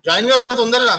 Join గా తొందరగా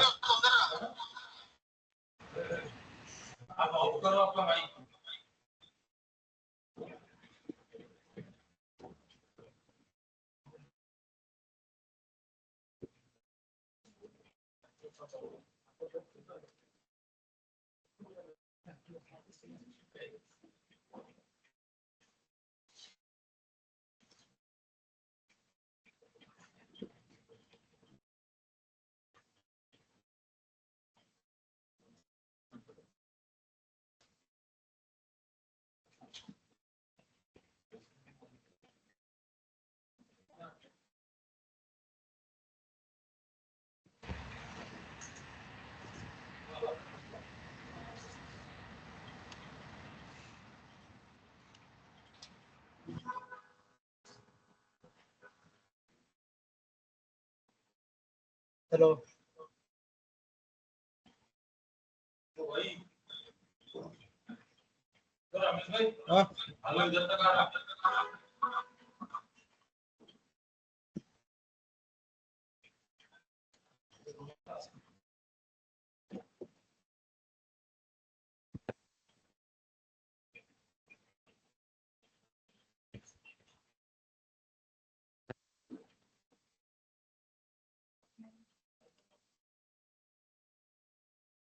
hello hello इधर तक आ रहा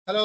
hello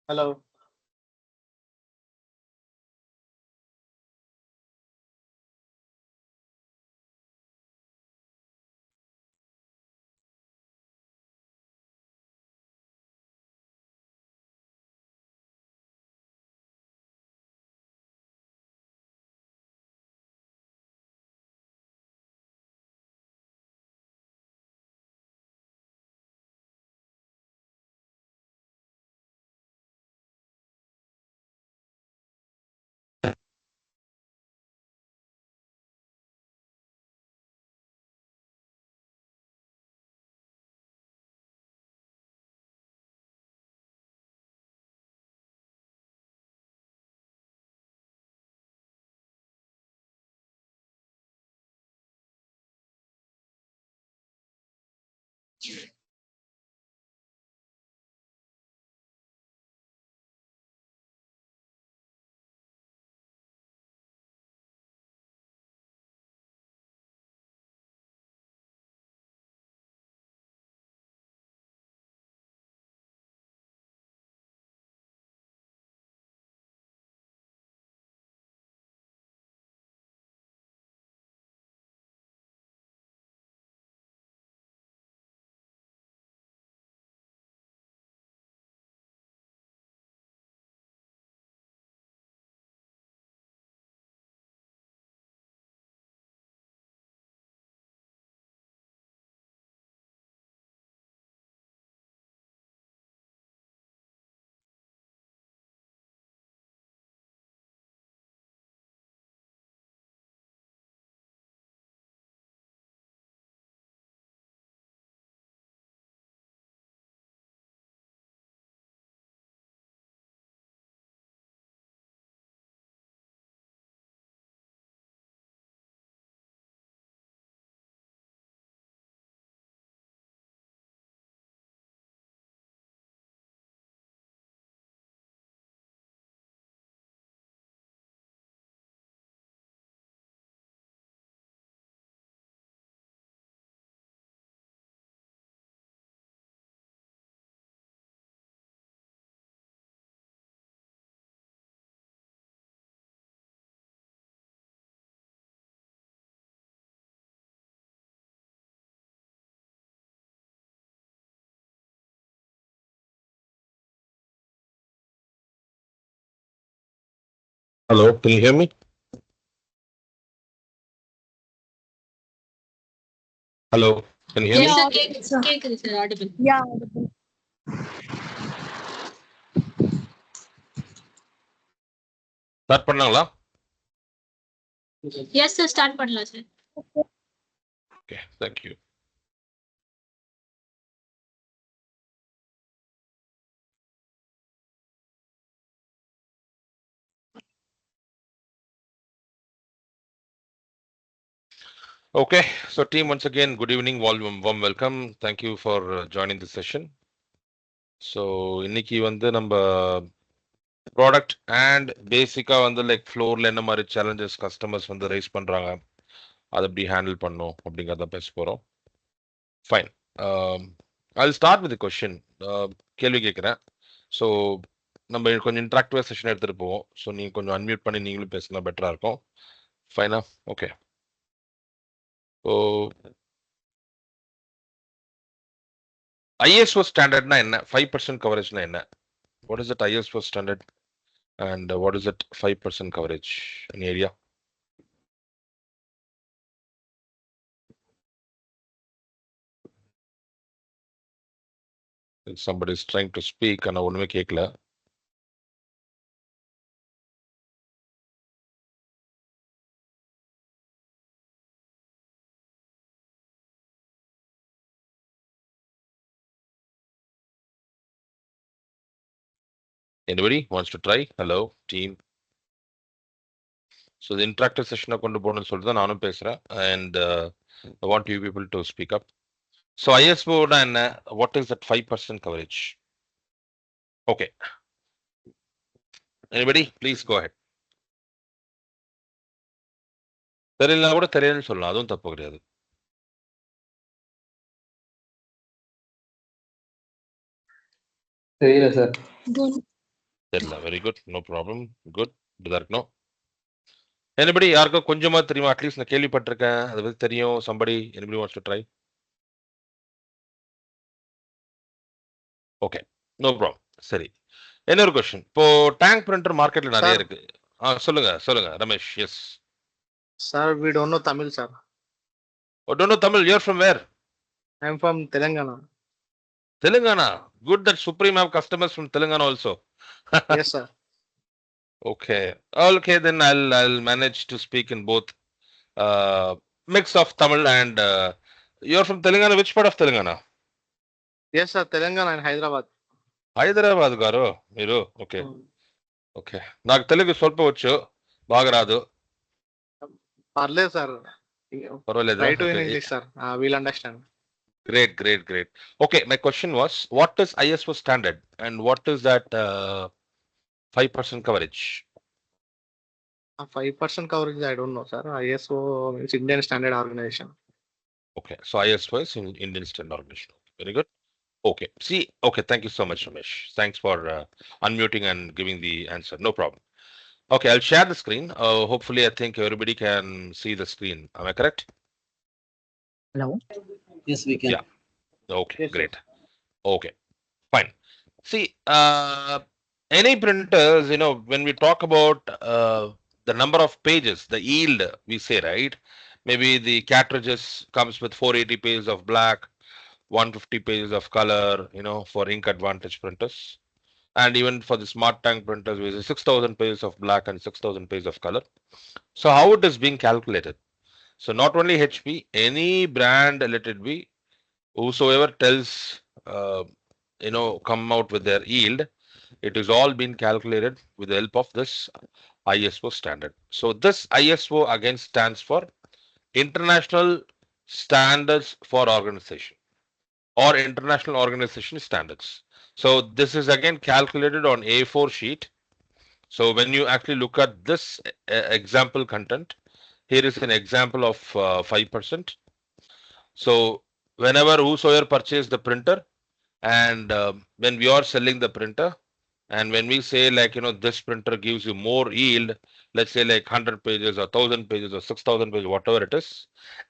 Hello. Hello, can you hear me? Hello. Can you hear me? Yes, sir. கேக்குது sir. Audible. Yeah, audible. Start பண்ணாங்களா? Yes, sir. Start பண்ணலாம் sir. Okay, thank you. Okay, so team, once again, good evening, warm welcome. Thank you for joining the session. So இன்னைக்கு வந்து நம்ம product and பேசிக்கா வந்து like ஃப்ளோர்ல என்ன மாதிரி சேலஞ்சஸ் கஸ்டமர்ஸ் வந்து ரைஸ் பண்றாங்க, அதை எப்படி ஹேண்டில் பண்ணும் அப்படிங்கிறத பேச போறோம். Fine, I start with question. கேள்வி கேட்குறேன். ஸோ நம்ம கொஞ்சம் இன்ட்ராக்டிவா செஷன் எடுத்துட்டு போவோம். ஸோ நீங்க கொஞ்சம் அன்மியூட் பண்ணி நீங்களும் பேசினா பெட்டரா இருக்கும். ஃபைனா? ஓகே. ஸோ ISO ஸ்டாண்டர்ட்னா என்ன? 5% கவரேஜ்னா என்ன? What is it ISO standard and what is it 5% coverage? Any area? Somebody is trying to speak and ஒண்ணுமே கேட்கல. Anybody wants to try? Hello, team. So the interactive session கொண்டு போகணும்னு சொல்லிட்டு தான் நானும் பேசுறேன். And I want you people to speak up. So ISO னா என்ன? What is that 5% coverage? Okay. Anybody? Please go ahead. தெரியலனா கூட தெரியலன்னு சொல்லலாம், அதுவும் தப்பு கிடையாது. தெரியல சார். தெரியல. Very good, no problem. Good, இப்படிதான் இருக்கணும். Anybody? யாருக்கோ கொஞ்சமா தெரியுமா? அட்லீஸ்ட் நான் கேள்விப்பட்டிருக்கேன், அது பத்தி தெரியும். Somebody? Anybody wants to try? Okay, no problem. சரி, இன்னொரு கொஸ்டின். இப்போ டேங்க் பிரிண்டர் மார்க்கெட்ல நிறைய இருக்கு. சொல்லுங்க சொல்லுங்க Ramesh. Yes Sir, we don't know Tamil, sir. don't know Tamil. You're from where? I'm from Telangana. Telangana. Good that Supreme have customers from Telangana also. Yes, sir. Okay. Okay, then I'll manage to speak in both mix of Tamil and you're from Telangana. Which part of Telangana? Yes, sir. Telangana and Hyderabad. Hyderabad గారు మీరు? Okay okay, నాకు తెలుగు స్వల్ప వచ్చు, బాగా రాదు. పర్లేదు sir. పర్వాలేదా? Try to in English, sir. We'll understand. Great, great, great. Okay, my question was, what is ISO standard and what is that 5% coverage? 5% coverage, I don't know, sir. ISO means Indian Standard Organization. Okay, so ISO is in Indian Standard Organization. Very good. Okay, see, okay, thank you so much, Ramesh. Thanks for unmuting and giving the answer. No problem. Okay, I'll share the screen. Hopefully, I think everybody can see the screen. Am I correct? Hello? Yes, we can. Yeah. Okay, Yes, great. Okay, fine. See, any printers, you know, when we talk about the number of pages, the yield, we say, right? Maybe the cartridges comes with 480 pages of black, 150 pages of color, you know, for ink advantage printers. And even for the smart tank printers, we say 6,000 pages of black and 6,000 pages of color. So how it is being calculated? So not only HP, any brand, let it be, whosoever tells, you know, come out with their yield, it is all been calculated with the help of this ISO standard. So this ISO again stands for International Standards for Organization or International Organization Standards. So this is again calculated on A4 sheet. So when you actually look at this example content, here is an example of 5%. So whenever whosoever purchase the printer, and when we are selling the printer, and when we say like, you know, this printer gives you more yield, let's say like 100 pages or 1,000 pages or 6,000 pages, whatever it is,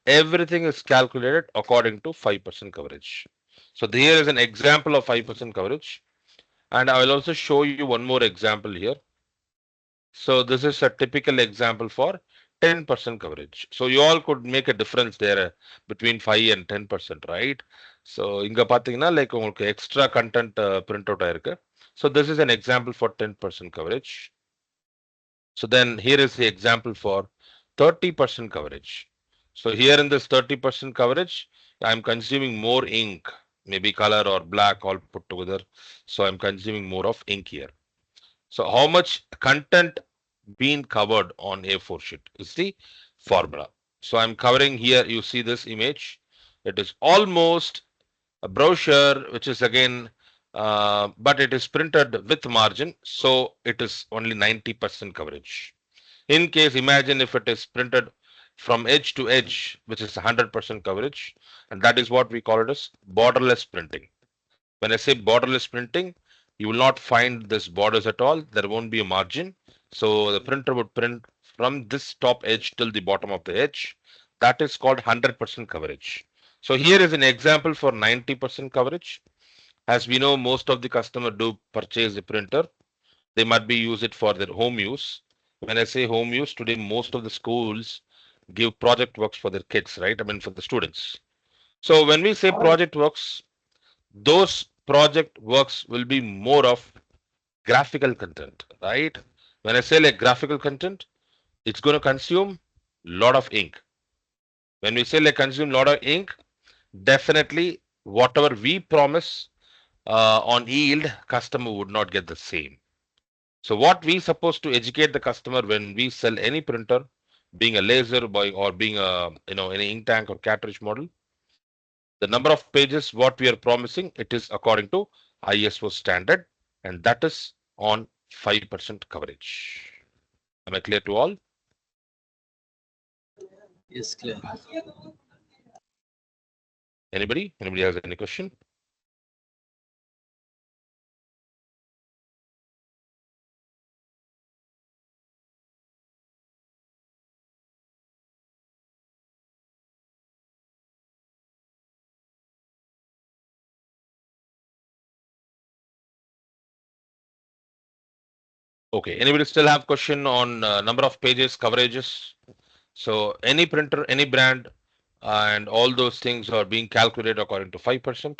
everything is calculated according to 5% coverage. So here is an example of 5% coverage. And I will also show you one more example here. So this is a typical example for 10% coverage. So you all could make a difference there between 5 and 10%, right? So inga pathina like உங்களுக்கு extra content print out ஆயிருக்கு. So this is an example for 10% coverage. So then here is the example for 30% coverage. So here in this 30% coverage, I'm consuming more ink, maybe color or black all put together. So I'm consuming more of ink here. So how much content being covered on A4 sheet is the formula. So I'm covering here, you see this image. It is almost a brochure, which is again, but it is printed with margin. So it is only 90% coverage. In case, imagine if it is printed from edge to edge, which is 100% coverage. And that is what we call it as borderless printing. When I say borderless printing, you will not find this borders at all. There won't be a margin. So the printer would print from this top edge till the bottom of the edge. That is called 100% coverage. So here is an example for 90% coverage. As we know, most of the customer do purchase the printer. They might be use it for their home use. When I say home use, today most of the schools give project works for their kids, right? I mean for the students. So when we say project works, those project works will be more of graphical content, right? When I say like graphical content, it's going to consume a lot of ink. When we say like consume a lot of ink, definitely whatever we promise on yield, customer would not get the same. So what we supposed to educate the customer when we sell any printer, being a laser boy or being a any ink tank or cartridge model, the number of pages what we are promising, it is according to ISO standard, and that is on 5% coverage. Am I clear to all? Yes, clear. Anybody has any question? Okay, anybody still have question on number of pages, coverages? So any printer, any brand, and all those things are being calculated according to 5%.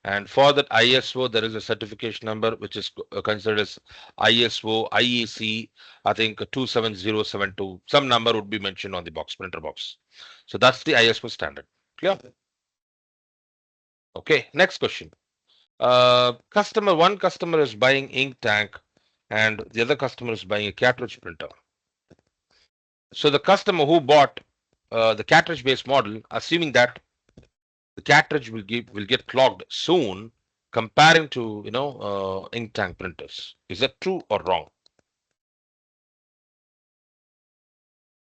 And for that ISO, there is a certification number which is considered as ISO IEC, I think 27072. Some number would be mentioned on the box, printer box. So that's the ISO standard. Clear? Okay, next question. One customer is buying ink tank and the other customer is buying a cartridge printer. So the customer who bought the cartridge based model, assuming that the cartridge will get clogged soon, comparing to ink tank printers, is that true or wrong?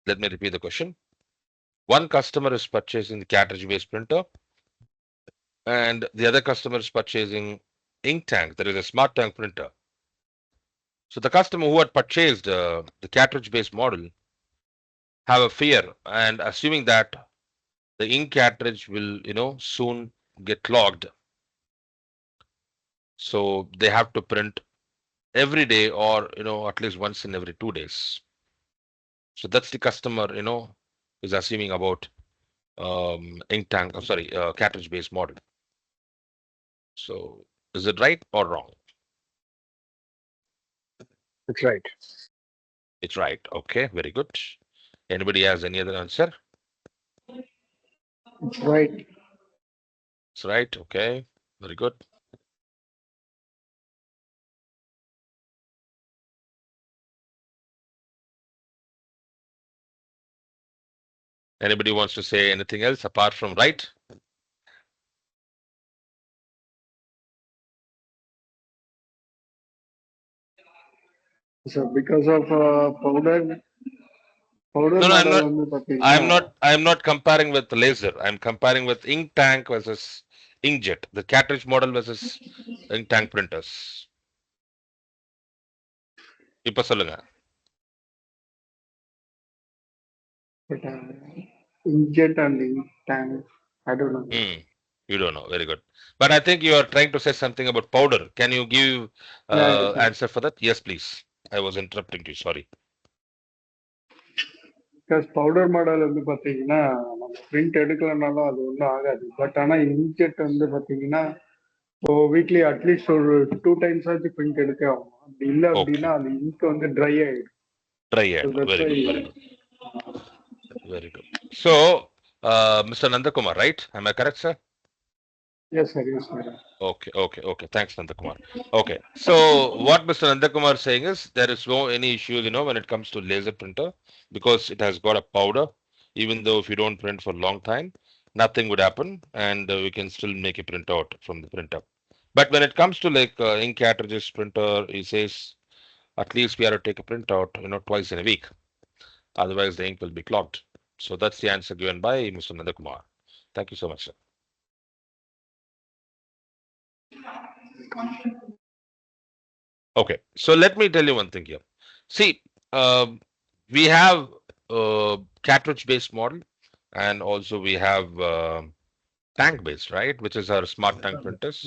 Let me repeat the question. One customer is purchasing the cartridge based printer and the other customer is purchasing ink tank, that is a smart tank printer. So the customer who had purchased the cartridge based model have a fear, and assuming that the ink cartridge will soon get clogged, so they have to print every day or at least once in every 2 days. So that's the customer is assuming about ink tank, cartridge based model. So is it right or wrong? It's right. It's right. Okay, very good. Anybody has any other answer? It's right. It's right. Okay, very good. Anybody wants to say anything else apart from right? So because of powder No, model I'm not comparing with the laser. I'm comparing with ink tank versus inkjet, the cartridge model versus ink tank printers. இப்ப சொல்லுங்க. but inkjet and ink tank, I don't know. You don't know. Very good. But I think you are trying to say something about powder. Can you give Yeah. answer for that? Yes, please. I was interrupting you. Sorry. Because powder model வந்து பார்த்தீங்கன்னா நம்ம print எடுக்கலனாலும் அது ஒன்றும் ஆகாது. But ஆனால் inkjet வந்து பார்த்தீங்கன்னா இப்போ வீக்லி அட்லீஸ்ட் ஒரு 2 டைம்ஸ் ஆச்சு பிரிண்ட் எடுக்க ஆகும். அப்படி இல்லை Okay. அப்படின்னா அது இங்க் வந்து ட்ரை ஆயிடும். Try So it. that's Very why good. Very good. Very good. So, Mr. Nandakumar, right? Am I correct, sir? yes sir, yes sir. Okay. Thanks, Nandakumar. Okay. So, what Mr. Nandakumar is saying is there is no any issue, when it comes to laser printer because it has got a powder. Even though if you don't print for a long time, nothing would happen, and we can still make a printout from the printer. But when it comes to like ink cartridges printer, he says at least we have to take a printout, twice in a week. Otherwise, the ink will be clogged. So that's the answer given by Mr. Nandakumar. Thank you so much, sir. Okay, so let me tell you one thing here. See, we have cartridge-based model, and also we have tank-based, right? Which is our smart tank printers.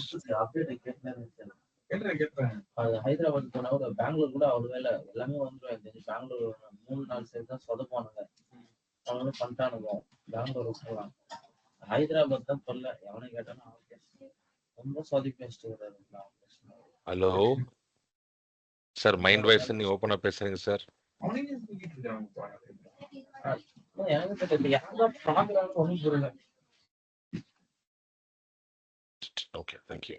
அது ஹைதராபாத் போனா ஒரு பெங்களூர் கூட அவ்வளவு வேலை எல்லாமே வந்துடும். எனக்கு Bangalore 3-4 side தான் சொதப்பானுங்க. அவங்களும் பண்ணிட்டானுங்க. பெங்களூர் போகலாம். ஹைதராபாத் தான் தொல்லை. எவனை கேட்டாலும் ரொம்ப சொதப்பி வச்சுட்டு. Hello, sir. Mind wise நீ ஓபனா பேசுறீங்க சார். எனக்கு தெரியல யாரும் பாக்குறாங்க ஒன்றும் புரியல. Okay, thank you.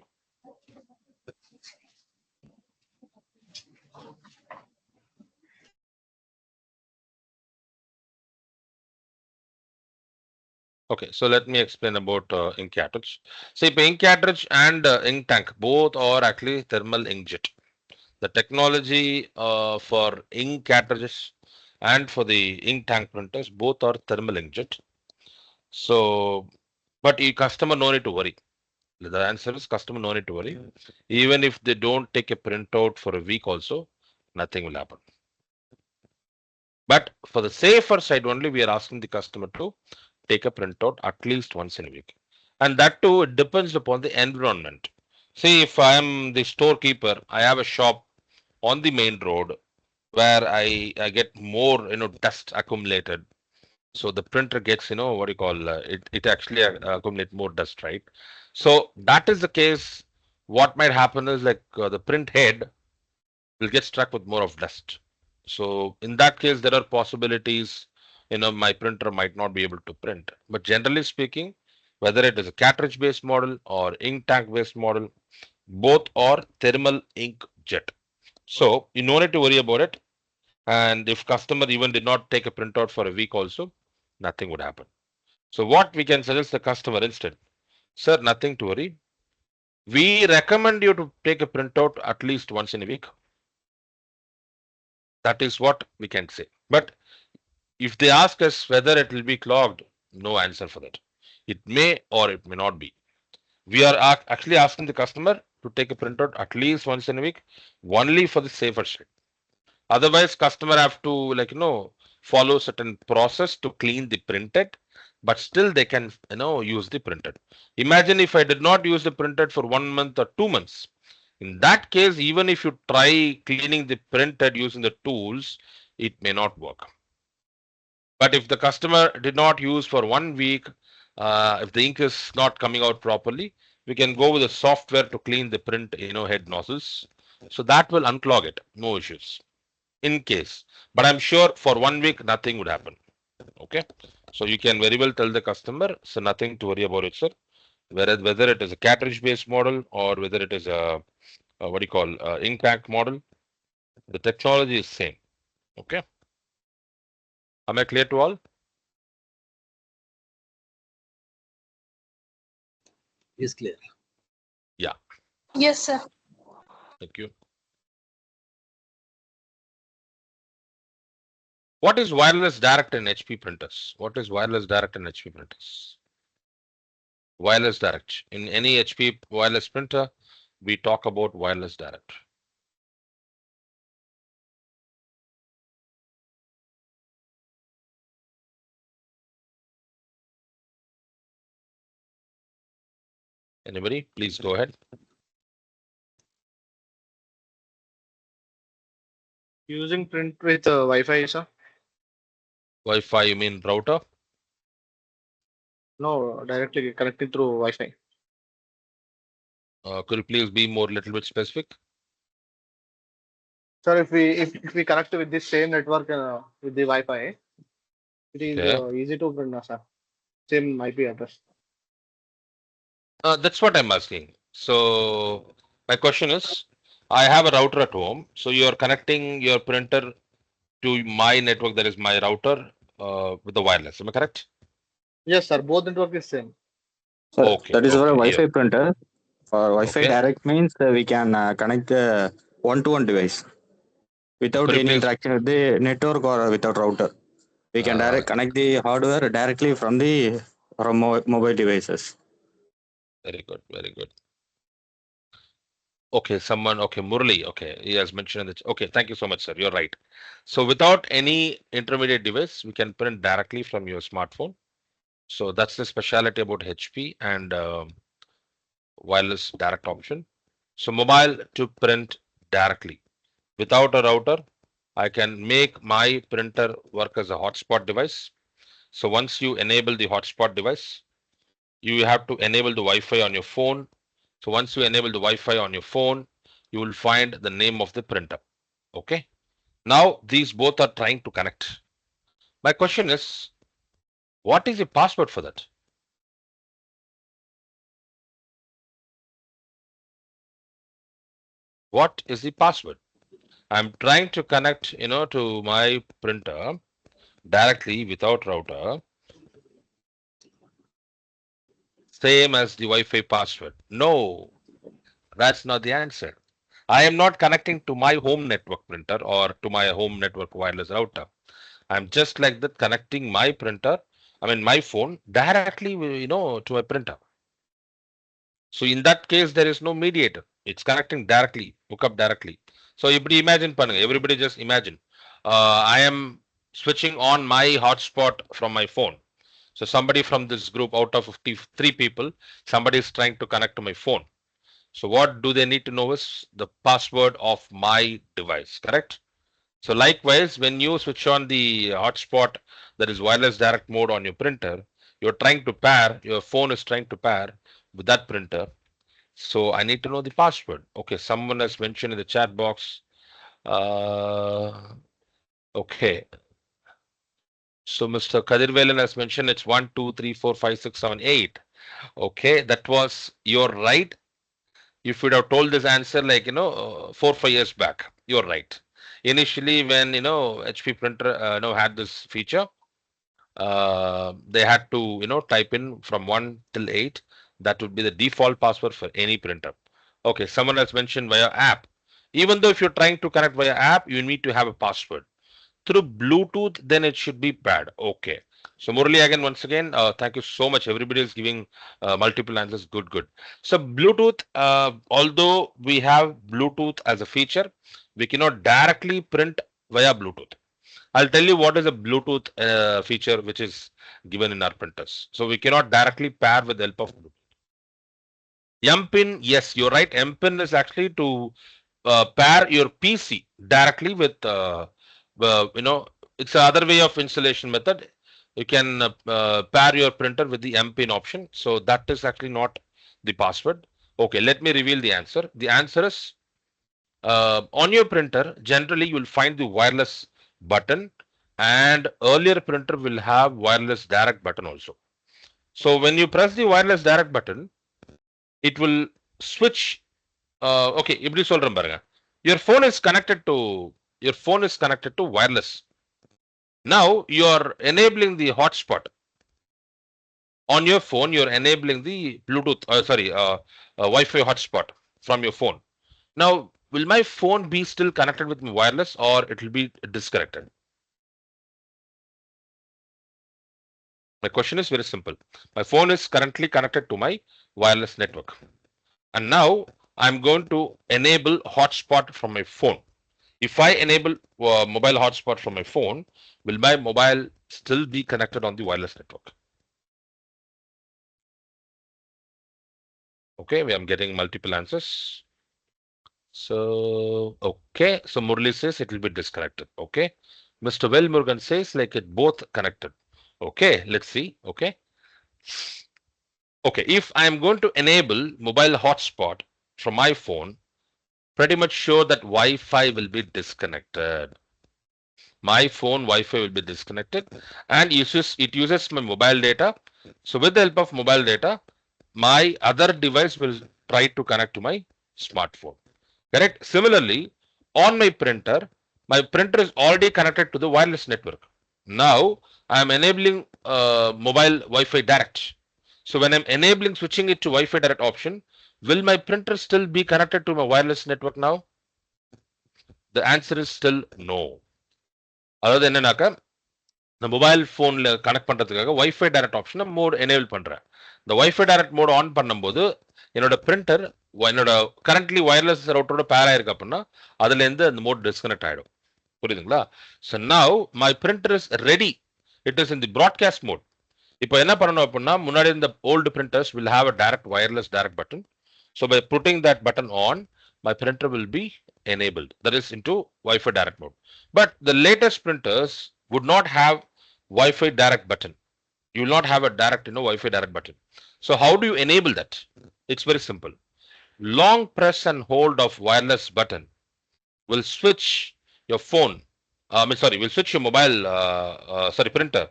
Okay, so let me explain about ink cartridge. See, ink cartridge and ink tank both are actually thermal inkjet. The technology for ink cartridges and for the ink tank printers both are thermal inkjet. So, but you customer no need to worry. The answer is customer no need to worry. Even if they don't take a printout for a week also, nothing will happen. But for the safer side only, we are asking the customer to take a printout at least once in a week. And that too, it depends upon the environment. See, if I am the storekeeper, I have a shop on the main road where I get more, dust accumulated. So the printer gets, what do you call, it actually accumulate more dust, right? So that is the case. What might happen is like the print head will get struck with more of dust. So in that case, there are possibilities, my printer might not be able to print. But generally speaking, whether it is a cartridge based model or ink tank based model, both are thermal ink jet. So you no need to worry about it. And if customer even did not take a printout for a week also, nothing would happen. So what we can suggest the customer instead, sir, nothing to worry. We recommend you to take a printout at least once in a week. That is what we can say. But if they ask us whether it will be clogged, no answer for that. It may or it may not be. We are actually asking the customer to take a printout at least once in a week, only for the safer side. Otherwise, customer have to follow certain process to clean the printed, but still they can use the printed. Imagine if I did not use the printed for 1 month or 2 months. In that case, even if you try cleaning the printed using the tools, it may not work. But if the customer did not use for 1 week, if the ink is not coming out properly, we can go with the software to clean the print head nozzles. So that will unclog it, no issues in case. But I'm sure for 1 week, nothing would happen. Okay. So you can very well tell the customer, so nothing to worry about it, sir. Whether it is a cartridge based model or whether it is a what do you call ink tank model, the technology is same. Okay. Am I clear to all? Is clear. Yeah. Yes, sir. Thank you. What is wireless direct in HP printers? What is wireless direct in HP printers? Wireless direct. In any HP wireless printer, we talk about wireless direct. Anybody? Please go ahead. Using print with Wi-Fi, sir. Wi-Fi, you mean router? No, directly connected through Wi-Fi. Could you please be more little bit specific? Sir, if we connect with this same network with the Wi-Fi, it is Okay. easy to print, sir. Same IP address. That's what I'm asking. So my question is, I have a router at home. So you're connecting your printer to my network, that is my router, with the wireless. Am I correct? Yes, sir. Both network is same. Sir, Okay. that is for a Okay. Wi-Fi Yeah. printer. For Wi-Fi Okay. direct means we can connect the one-to-one device without Could you any please? interaction with the network or without router. We can direct connect the hardware directly from mobile devices. Very good. Very good. Okay, someone, okay, Murli, okay, he has mentioned that. Okay, thank you so much, sir. You're right. So without any intermediate device, we can print directly from your smartphone. So that's the specialty about HP and wireless direct option. So mobile to print directly. Without a router, I can make my printer work as a hotspot device. So once you enable the hotspot device, you have to enable the Wi-Fi on your phone. So once you enable the Wi-Fi on your phone, you will find the name of the printer. Okay. Now these both are trying to connect. My question is, what is the password for that? What is the password? I'm trying to connect, to my printer directly without router, same as the Wi-Fi password. No, that's not the answer. I am not connecting to my home network printer or to my home network wireless router. I'm just like that connecting my printer, my phone directly, to my printer. So in that case, there is no mediator. It's connecting directly, hook up directly. So imagine, everybody just imagine. I am switching on my hotspot from my phone. So somebody from this group out of 53 people, somebody is trying to connect to my phone. So what do they need to know is the password of my device, correct? So likewise, when you switch on the hotspot, that is wireless direct mode on your printer, your phone is trying to pair with that printer. So I need to know the password. Okay, someone has mentioned in the chat box. Okay. So Mr. Kadirvelan has mentioned it's 1, 2, 3, 4, 5, 6, 7, 8. Okay, that was you're right. If you'd have told this answer like 4, 5 years back, you're right. Initially, when HP printer had this feature, they had to type in from 1 till 8. That would be the default password for any printer. Okay, someone has mentioned via app. Even though if you're trying to connect via app, you need to have a password. Through Bluetooth, then it should be paired. Okay. So Murali, again, once again, thank you so much. Everybody is giving multiple answers. Good, good. So Bluetooth, although we have Bluetooth as a feature, we cannot directly print via Bluetooth. I'll tell you what is a Bluetooth feature which is given in our printers. So we cannot directly pair with the help of Bluetooth. MPin, yes, you're right. MPin is actually to pair your PC directly with, it's another way of installation method. You can pair your printer with the MPin option. So that is actually not the password. Okay, let me reveal the answer. The answer is on your printer, generally you will find the wireless button, and earlier printer will have wireless direct button also. So when you press the wireless direct button, it will switch. Okay, இப்படி சொல்றேன் பாருங்க. Your phone is connected to wireless. Now you are enabling the hotspot on your phone. You're enabling the Bluetooth, Wi-Fi hotspot from your phone. Now, will my phone be still connected with my wireless, or it will be disconnected? My question is very simple. My phone is currently connected to my wireless network, and now I'm going to enable hotspot from my phone. If I enable mobile hotspot from my phone, will my mobile still be connected on the wireless network? Okay, we are getting multiple answers. So, okay, so Murli says it will be disconnected. Okay, Mr. Velmurugan says like it both connected. Okay, let's see. Okay. Okay, if I am going to enable mobile hotspot from my phone, pretty much sure that Wi-Fi will be disconnected. My phone Wi-Fi will be disconnected and it uses my mobile data. So with the help of mobile data, my other device will try to connect to my smartphone. Correct? Similarly, on my printer is already connected to the wireless network. Now I am enabling mobile Wi-Fi direct. So when I'm enabling switching it to Wi-Fi direct option, will my printer still be connected to my wireless network now? The answer is still no. அதாவது என்னன்னாக்கா இந்த mobile ஃபோன்ல connect பண்றதுக்காக wifi direct ஆப்ஷனை mode enable பண்றேன். இந்த wifi direct mode on பண்ணும்போது என்னோட பிரிண்டர் என்னோட கரண்ட்லி வயர்லெஸ் ரவுட்டரோட பேர் ஆயிருக்கு அப்படின்னா அதுல இருந்து அந்த மோட் டிஸ்கனெக்ட் ஆயிடும். புரியுதுங்களா? So now my printer is ready. It is in the broadcast mode. இப்போ என்ன பண்ணணும் அப்படின்னா முன்னாடி இந்த old printers will have a direct wireless direct button. So by putting that button on, my printer will be enabled, that is into Wi-Fi direct mode. But the latest printers would not have Wi-Fi direct button. You will not have a direct, Wi-Fi direct button. So how do you enable that? It's very simple. Long press and hold of wireless button will switch your phone. Will switch your mobile, printer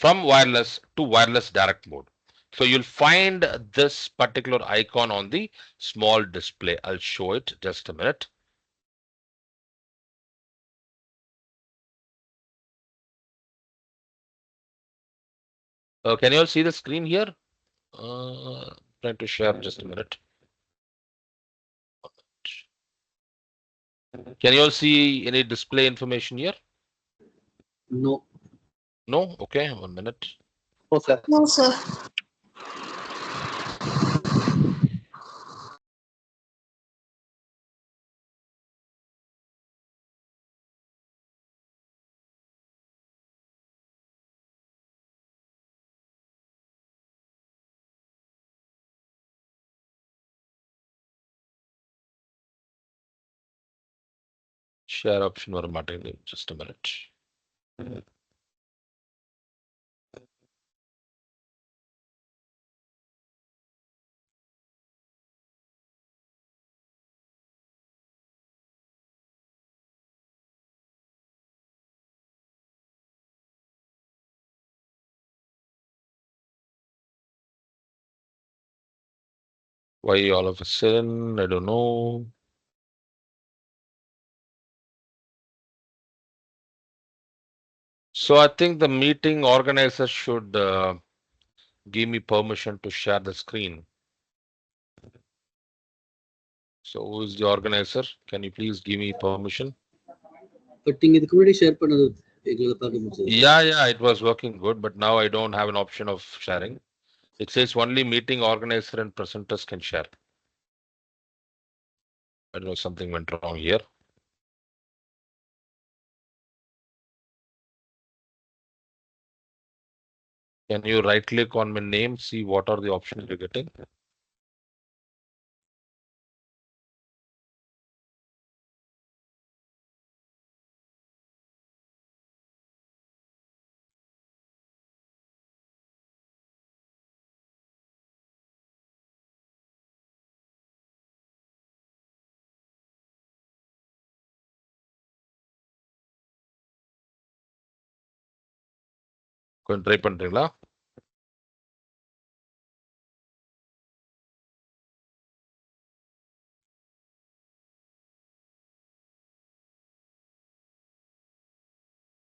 from wireless to wireless direct mode. So you'll find this particular icon on the small display. I'll show it just a minute. Can you all see the screen here? Trying to share just a minute. Can you all see any display information here? No. No? Okay, 1 minute. No, sir. No, sir. Share option or matter. Just a minute. Why all of a sudden? I don't know. So I think the meeting organizer should give me permission to share the screen. So who is the organizer? Can you please give me permission? But நீங்க இதுக்கு முன்னாடி share பண்ணது எங்களுக்கு பார்க்க முடியாது. Yeah, it was working good, but now I don't have an option of sharing. It says only meeting organizer and presenters can share. I don't know, something went wrong here. Can you right click on my name, see what are the options you're getting? கொஞ்சம் try பண்றீங்களா?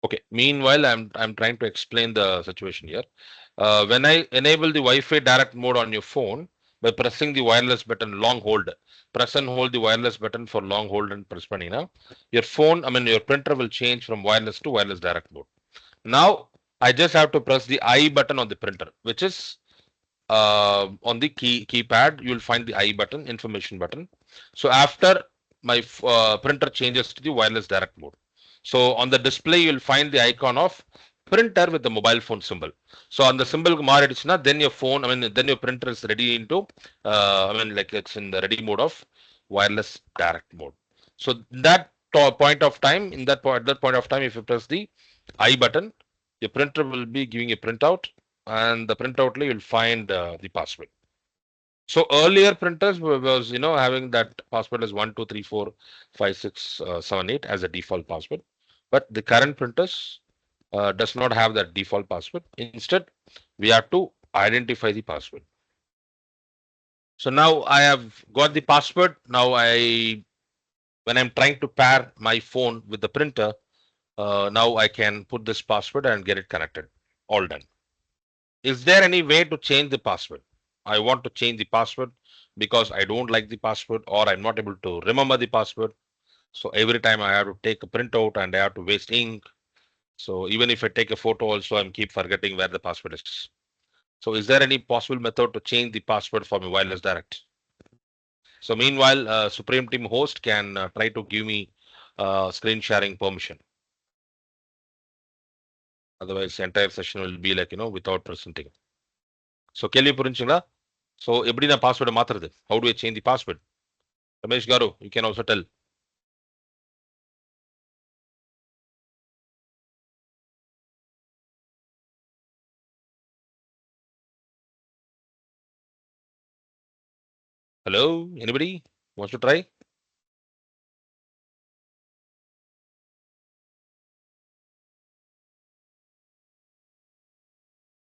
Okay, meanwhile, I'm trying to explain the situation here. When I enable the Wi-Fi direct mode on your phone by pressing the wireless button, long hold, press and hold the wireless button for long hold and press panina, your phone, your printer will change from wireless to wireless direct mode. Now I just have to press the I button on the printer, which is on the keypad. You'll find the I button, information button. So after my printer changes to the wireless direct mode, so on the display you'll find the icon of printer with the mobile phone symbol. So on the symbol maariduchna, then your phone, then your printer is ready into like it's in the ready mode of wireless direct mode. So that point of time, at that point of time, if you press the I button, your printer will be giving a printout, and the printout you'll find the password. So earlier printers was having that password as 1234567 8 as a default password, but the current printers does not have that default password. Instead, we have to identify the password. So now I have got the password. Now when I'm trying to pair my phone with the printer, now I can put this password and get it connected. All done. Is there any way to change the password? I want to change the password because I don't like the password, or I'm not able to remember the password. So every time I have to take a printout and I have to waste ink. So even if I take a photo also, I'm keep forgetting where the password is. So is there any possible method to change the password for my wireless direct? So meanwhile, Supreme Team host can try to give me screen sharing permission. Otherwise, the entire session will be like, without presenting. So கேள்வி புரிஞ்சுங்களா? So எப்படி நான் password மாத்துறது? How do I change the password? Ramesh Garu, you can also tell. Hello, anybody wants to try?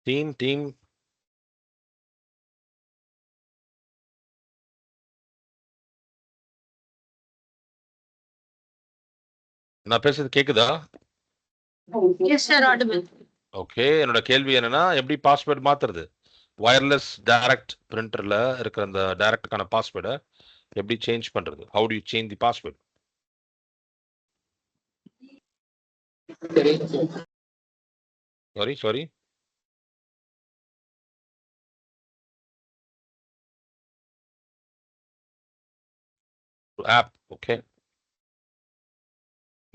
Team. நான் பேசுறது கேக்குதா? Yes, sir, audible. Okay, என்னோட கேள்வி என்னன்னா, எப்படி பாஸ்வேர்டு மாத்துறது? வயர்லெஸ் டைரக்ட் பிரிண்டர்ல இருக்கிற அந்த டைரக்டுக்கான பாஸ்வேர்டை எப்படி சேஞ்ச் பண்றது? How do you change the password? Sorry. App, okay.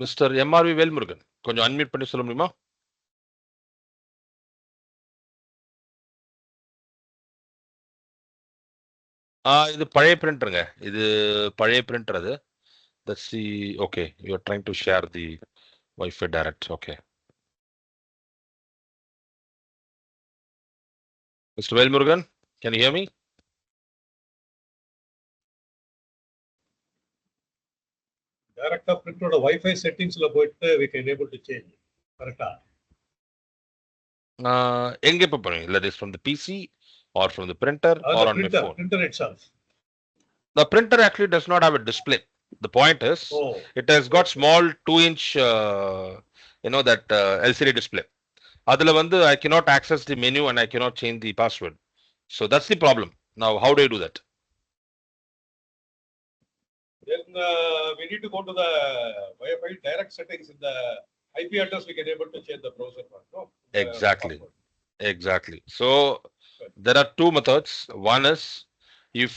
Mister MRV Velmurugan, கொஞ்சம் அன்மியூட் பண்ணி சொல்ல முடியுமா? இது பழைய பிரிண்டருங்க. இது பழைய பிரிண்டர் அது. That's the okay. You are trying to share the Wi-Fi direct. Okay. Mr. Velmurugan, can you hear me? டைரக்டா பிரிண்டரோட வைஃபை செட்டிங்ஸ்ல போயிட்டு we can able to change. கரெக்ட்டா? எங்க இப்ப பண்ணுவீங்க? That is from the PC or from the printer or on my phone? Printer itself. The printer actually does not have a display. The point is, it has got small 2-inch, that LCD display. அதுல வந்து I cannot access the menu and I cannot change the password. So that's the problem. Now, how do I do that? Then we need to go to the Wi-Fi direct settings in the IP address. We can able to change the browser part. No? Exactly. So there are two methods. One is if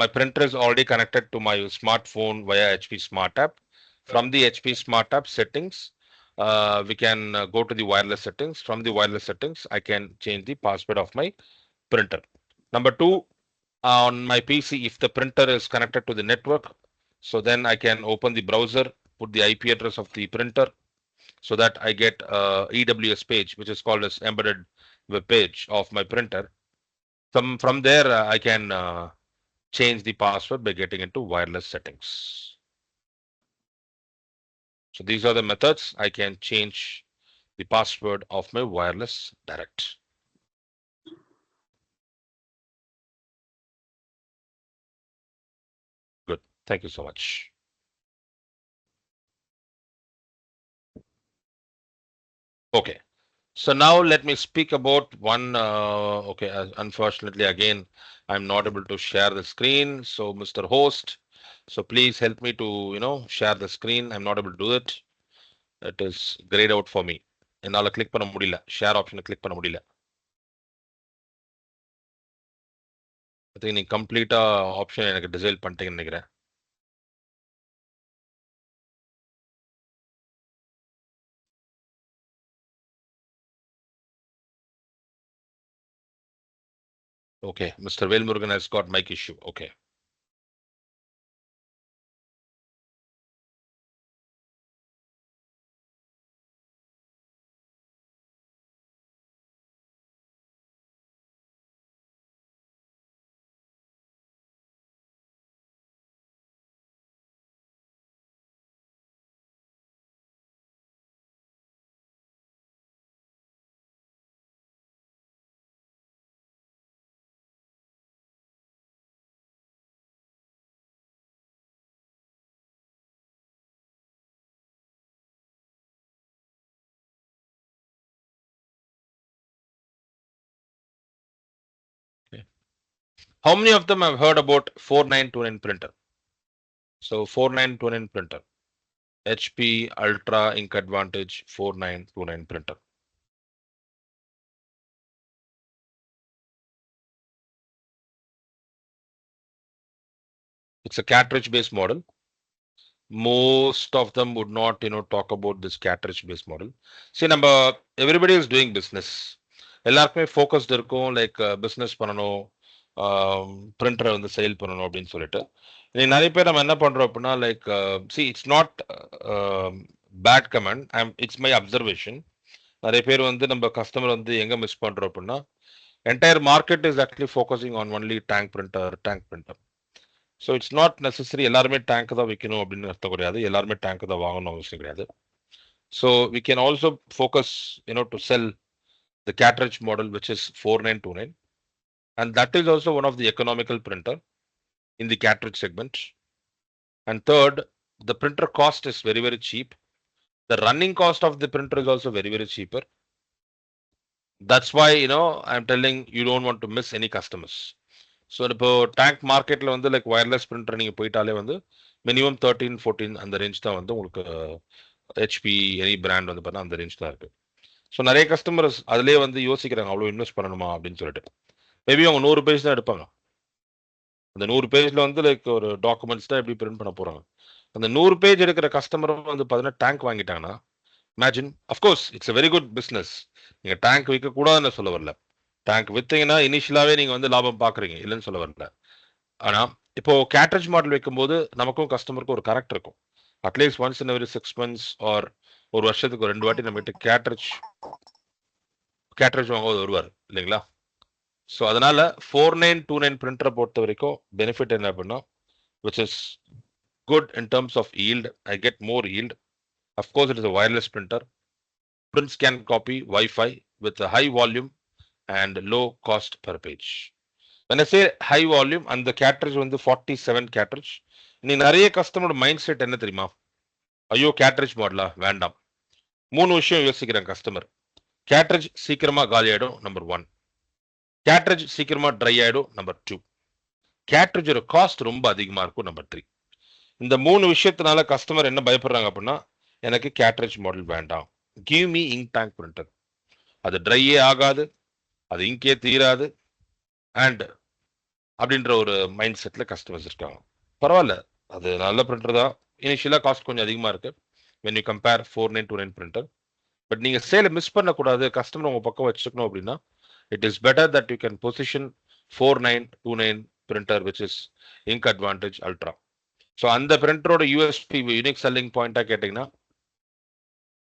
my printer is already connected to my smartphone via HP Smart App. From the HP Smart App settings, we can go to the wireless settings. From the wireless settings, I can change the password of my printer. Number two, on my PC, if the printer is connected to the network, so then I can open the browser, put the IP address of the printer, so that I get EWS page, which is called as embedded web page of my printer. From there, I can change the password by getting into wireless settings. So these are the methods I can change the password of my wireless direct. Good. Thank you so much. Okay. So now let me speak about one. Okay, unfortunately, again, I'm not able to share the screen. So, Mr. Host, so please help me to share the screen. I'm not able to do it. It is grayed out for me. என்னால click பண்ண முடியல, share ஆப்ஷனை click பண்ண முடியல. I think நீங்க கம்ப்ளீட்டா option எனக்கு disable பண்ணிட்டீங்கன்னு நினைக்கிறேன். Okay, Mr. Velmurugan has got mic issue. Okay. How many of them have heard about 4929 printer? So 4929 printer, HP Ultra Ink Advantage 4929 printer. It's a cartridge based model. Most of them would not, talk about this cartridge based model. See, everybody is doing business. எல்லாருக்குமே focused இருக்கும், like business பண்ணணும், பிரிண்டரை வந்து sale பண்ணணும் அப்படின்னு சொல்லிட்டு. இன்னைக்கு நிறைய பேர் நம்ம என்ன பண்றோம் அப்படின்னா, like see it's not bad comment, it's my observation. நிறைய பேர் வந்து நம்ம கஸ்டமர் வந்து எங்க மிஸ் பண்றோம் அப்படின்னா, entire market is actually focusing on only tank printer. So it's not necessary எல்லாருமே டேங்க் தான் விற்கணும் அப்படின்னு அர்த்தம் கிடையாது, எல்லாருமே டேங்க் தான் வாங்கணும் அவசியம் கிடையாது. So we can also focus to sell the cartridge model which is 4929, and that is also one of the economical printer in the cartridge segment. And third, the printer cost is very, very cheap. The running cost of the printer is also very, very cheaper. That's why I'm telling you don't want to miss any customers. So இப்போ tank மார்க்கெட்டில் வந்து like wireless printer நீங்கள் போயிட்டாலே வந்து minimum 13-14 அந்த range தான் வந்து உங்களுக்கு HP any brand வந்து பார்த்தா அந்த ரேஞ்ச் தான் இருக்குது. ஸோ நிறைய கஸ்டமர்ஸ் அதிலே வந்து யோசிக்கிறாங்க அவ்வளோ இன்வெஸ்ட் பண்ணணுமா அப்படின்னு சொல்லிட்டு. மேபி அவங்க 100 பேஜ் தான் எடுப்பாங்க. அந்த 100 பேஜில் வந்து லைக் ஒரு டாக்குமெண்ட்ஸ் தான் எப்படி பிரிண்ட் பண்ண போகிறாங்க. அந்த 100 பேஜ் எடுக்கிற கஸ்டமரும் வந்து பார்த்தீங்கன்னா டேங்க் வாங்கிட்டாங்கன்னா, imagine, of course it's a very good business. நீங்கள் டேங்க் விற்கக்கூடாதுன்னு சொல்ல வரல. டேங்க் வித்தீங்கன்னா இனிஷியலாவே நீங்க வந்து லாபம் பாக்குறீங்க, இல்லைன்னு சொல்ல வரல. ஆனா இப்போ கேட்ரிட்ஜ் மாடல் வைக்கும்போது நமக்கும் கஸ்டமருக்கும் ஒரு கரெக்ட் இருக்கும். At least once in every 6 months or ஒரு வருஷத்துக்கு 2 வாட்டி நம்ம கிட்ட கேட்ரிட்ஜ் வாங்க வருவார் இல்லைங்களா. ஸோ அதனால 4929 பிரிண்டரை பொறுத்த வரைக்கும் பெனிஃபிட் என்ன அப்படின்னா, which is good in terms of yield. I get more yield. Of course, it is a wireless printer. Print, scan, copy, Wi-Fi with a high volume and low cost per page. When I say high volume, and the cartridge வந்து 47 cartridge. நீ நிறைய கஸ்டமரோட mind set என்ன தெரியுமா? ஐயோ cartridge மாடலா வேண்டாம். 3 விஷயம் யோசிக்கிறேன் கஸ்டமர். கேட்ரிட்ஜ் சீக்கிரமா காலி ஆயிடும், நம்பர் 1. கேட்ரிட்ஜ் சீக்கிரமா ட்ரை ஆயிடும், நம்பர் 2. கேட்ரிட்ஜோட காஸ்ட் ரொம்ப அதிகமா இருக்கும், நம்பர் 3. இந்த 3 விஷயத்தினால கஸ்டமர் என்ன பயப்படுறாங்க அப்படின்னா, எனக்கு கேட்ரிட்ஜ் மாடல் வேண்டாம், give me ink tank printer. அது ட்ரையே ஆகாது, அது இங்கே தீராது, அண்ட் அப்படின்ற ஒரு மைண்ட் செட்ல கஸ்டமர்ஸ் இருக்காங்க. பரவாயில்ல, அது நல்ல பிரிண்டர் தான். இனிஷியலாக காஸ்ட் கொஞ்சம் அதிகமாக இருக்கு when you compare 4929 printer. But நீங்கள் சேலை மிஸ் பண்ணக்கூடாது, கஸ்டமர் உங்கள் பக்கம் வச்சுக்கணும் அப்படின்னா, it is better that you can position 4929 printer which is ink advantage ultra. So அந்த பிரிண்டரோட யூஎஸ்பி யூனிக் செல்லிங் பாயிண்டாக கேட்டிங்கன்னா,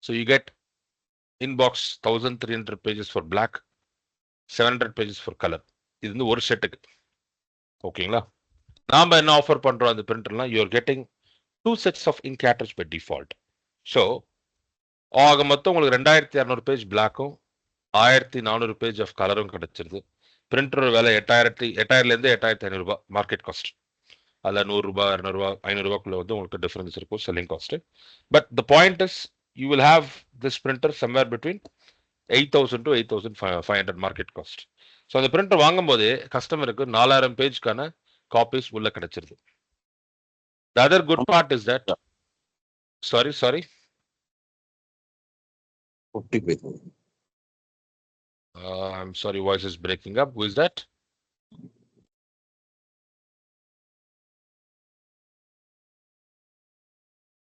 so you get inbox 1300 pages for black, 700 pages for colour. இது வந்து ஒரு செட்டுக்கு. ஓகேங்களா. நாம என்ன ஆஃபர் பண்றோம் அந்த பிரிண்டர்லாம், you are getting 2 sets of ink cartridge by default. So ஆக மொத்தம் உங்களுக்கு 2200 பேஜ் பிளாக்கும் 1400 பேஜ் ஆஃப் கலரும் கிடைச்சிருது. பிரிண்டர் விலை 8000லேருந்து 8500 மார்க்கெட் காஸ்ட். அதில் 100 ரூபாய் 200 ரூபாய் 500 ரூபாய்க்குள்ள வந்து உங்களுக்கு டிஃபரன்ஸ் இருக்கும் selling cost. But the point is you will have this printer somewhere between 8000 to 8500 market cost. So அந்த பிரிண்டர் வாங்கும் போதே கஸ்டமருக்கு 4000 பேஜ்க்கான காப்பீஸ் உள்ள கிடைச்சிருது. The other good part is that, sorry. 50 pages. I'm sorry, voice is breaking up. Who is that?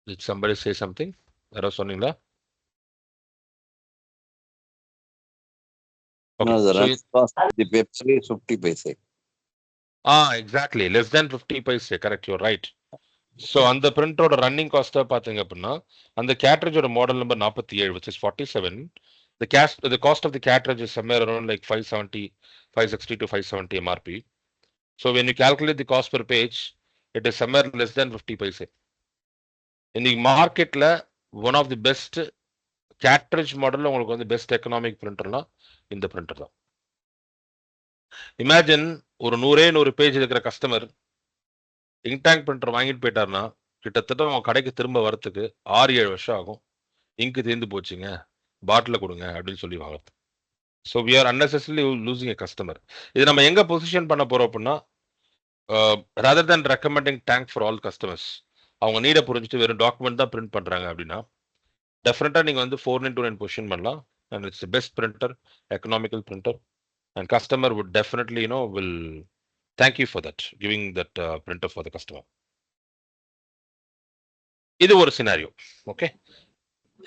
Did somebody say something? யாரோ சொன்னீங்களா? No, the So run cost of the website is 50 paise. exactly. Less than 50 paise. Correct, you're right. So அந்த பிரிண்டரோட running காஸ்ட்டாக பார்த்தீங்க அப்படின்னா, அந்த கேட்ரிட்ஜோட model number 47 which is 47. The cost of the cartridge is somewhere around like 560 to 570 MRP. So when you calculate the cost per page, it is somewhere less than 50 paise. In the market, one of the best cartridge model உங்களுக்கு வந்து best economic பிரிண்டர்னா இந்த printer தான். Imagine ஒரு 100 page இருக்கிற customer ink tank printer வாங்கிட்டு போயிட்டாருன்னா, கிட்டத்தட்ட அவங்க கடைக்கு திரும்ப வரத்துக்கு 6-7 வருஷம் ஆகும். இங்கு தீர்ந்து போச்சுங்க, பாட்டில் கொடுங்க அப்படின்னு சொல்லி வாங்குறது. So we are unnecessarily losing a customer. இது நம்ம எங்க பொசிஷன் பண்ண போறோம் அப்படின்னா, rather than recommending tank for all customers, அவங்க நீட புரிஞ்சுட்டு வெறும் டாக்குமெண்ட் தான் பிரிண்ட் பண்றாங்க அப்படின்னா டெஃபினட்டா நீங்க வந்து 4x9 பொசிஷன் பண்ணலாம். And it's the best printer, economical printer, and customer would definitely will thank you for that, giving that printer for the customer. இது ஒரு scenario. Okay.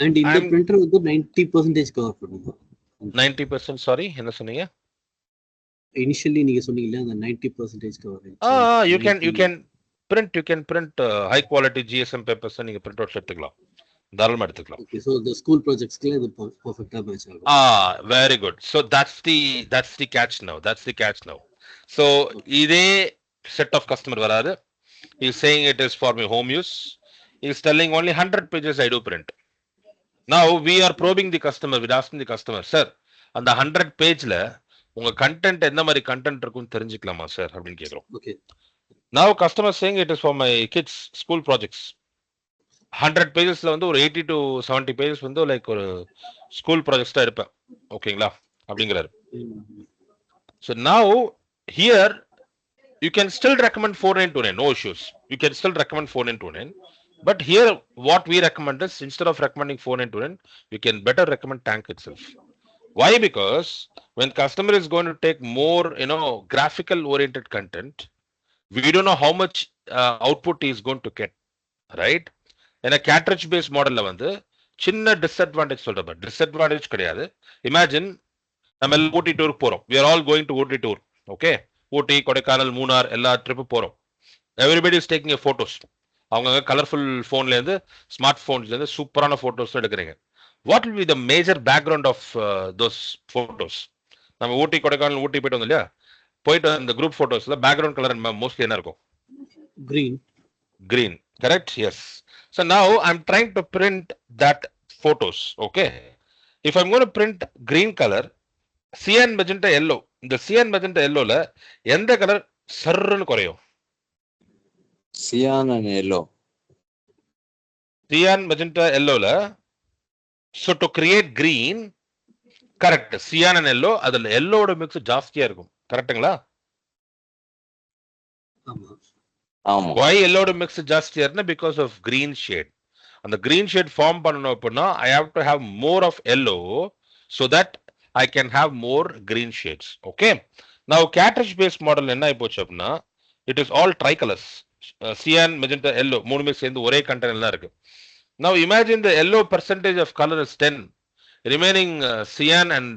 And இந்த printer வந்து 90% கவர் பண்ணுங்க. 90%, sorry, என்ன சொன்னீங்க? Initially நீங்க சொன்னீங்கல அந்த 90% cover. You can print high quality GSM papers நீங்க print out எடுத்துக்கலாம். தாராளமா எடுத்துக்கலாம். Okay, so the school projects க்கு இது perfect-ஆ match ஆகும். Very good. So that's the catch now. So இதே set of customer வராது. He is saying it is for my home use. He is telling only 100 pages I do print. Now we are probing the customer, we asking the customer, sir, அந்த 100 pageல உங்க content எந்த மாதிரி content இருக்குன்னு தெரிஞ்சுக்கலாமா sir அப்படின்னு கேக்குறோம். Okay. Now customer saying it is for my kids school projects. 100 pagesல வந்து ஒரு 80 to 70 pages வந்து லைக் ஒரு ஸ்கூல் ப்ராஜெக்ட்ஸ் தான் இருப்பேன். ஓகேங்களா அப்படிங்கிறாரு. So now here you can still recommend 4929, no issues. You can still recommend 4929. But here what we recommend is instead of recommending 4929, you can better recommend tank itself. Why? Because when customer is going to take more, graphical oriented content, we don't know how much output he is going to get, right? In a cartridge based model வந்து சின்ன disadvantage சொல்றேன். Disadvantage கிடையாது. இமேஜின் நம்ம எல்லாம் Ooty tour போறோம். we are all going to Ooty tour. Okay, Ooty, Kodaikanal, Munnar எல்லா trip போறோம். Everybody is taking photos. அவங்க கலர்ஃபுல் போன்ல இருந்து ஸ்மார்ட் போன்ஸ்ல இருந்து சூப்பரான போட்டோஸ் எடுக்கிறீங்க. What will be the major background of those photos? நம்ம ஊட்டி, கொடைக்கானல், ஊட்டி போயிட்டு வந்தோம் இல்லையா, போயிட்டு அந்த குரூப் போட்டோஸ்ல பேக்ரவுண்ட் கலர் மோஸ்ட்லி என்ன இருக்கும்? green. Correct? Yes. So now I'm trying to print that photos. Okay. If I'm going to print green color, cyan, magenta, yellow. இந்த cyan, magenta, yellow ல எந்த கலர் சர்ன்னு குறையும்? Cyan and yellow. Cyan, magenta, yellow ல so to create green, correct, cyan and yellow, அதுல yellow ஓட mix ஜாஸ்தியா இருக்கும். கரெக்ட்டுங்களா? ஆமா. Why yellow mix ஜாஸ்தியா இருக்குன்னா because of green shade. அந்த green shade form பண்ணனும் அப்படின்னா I have to have more of yellow so that I can have more green shades. Okay. Now cartridge based model என்ன ஆயி போச்சு அப்படின்னா it is all tricolors. Cyan, magenta, yellow மூணுமே சேர்ந்து ஒரே கண்டெய்னர் தான் இருக்கு. Now imagine the yellow percentage of color is 10. Remaining cyan and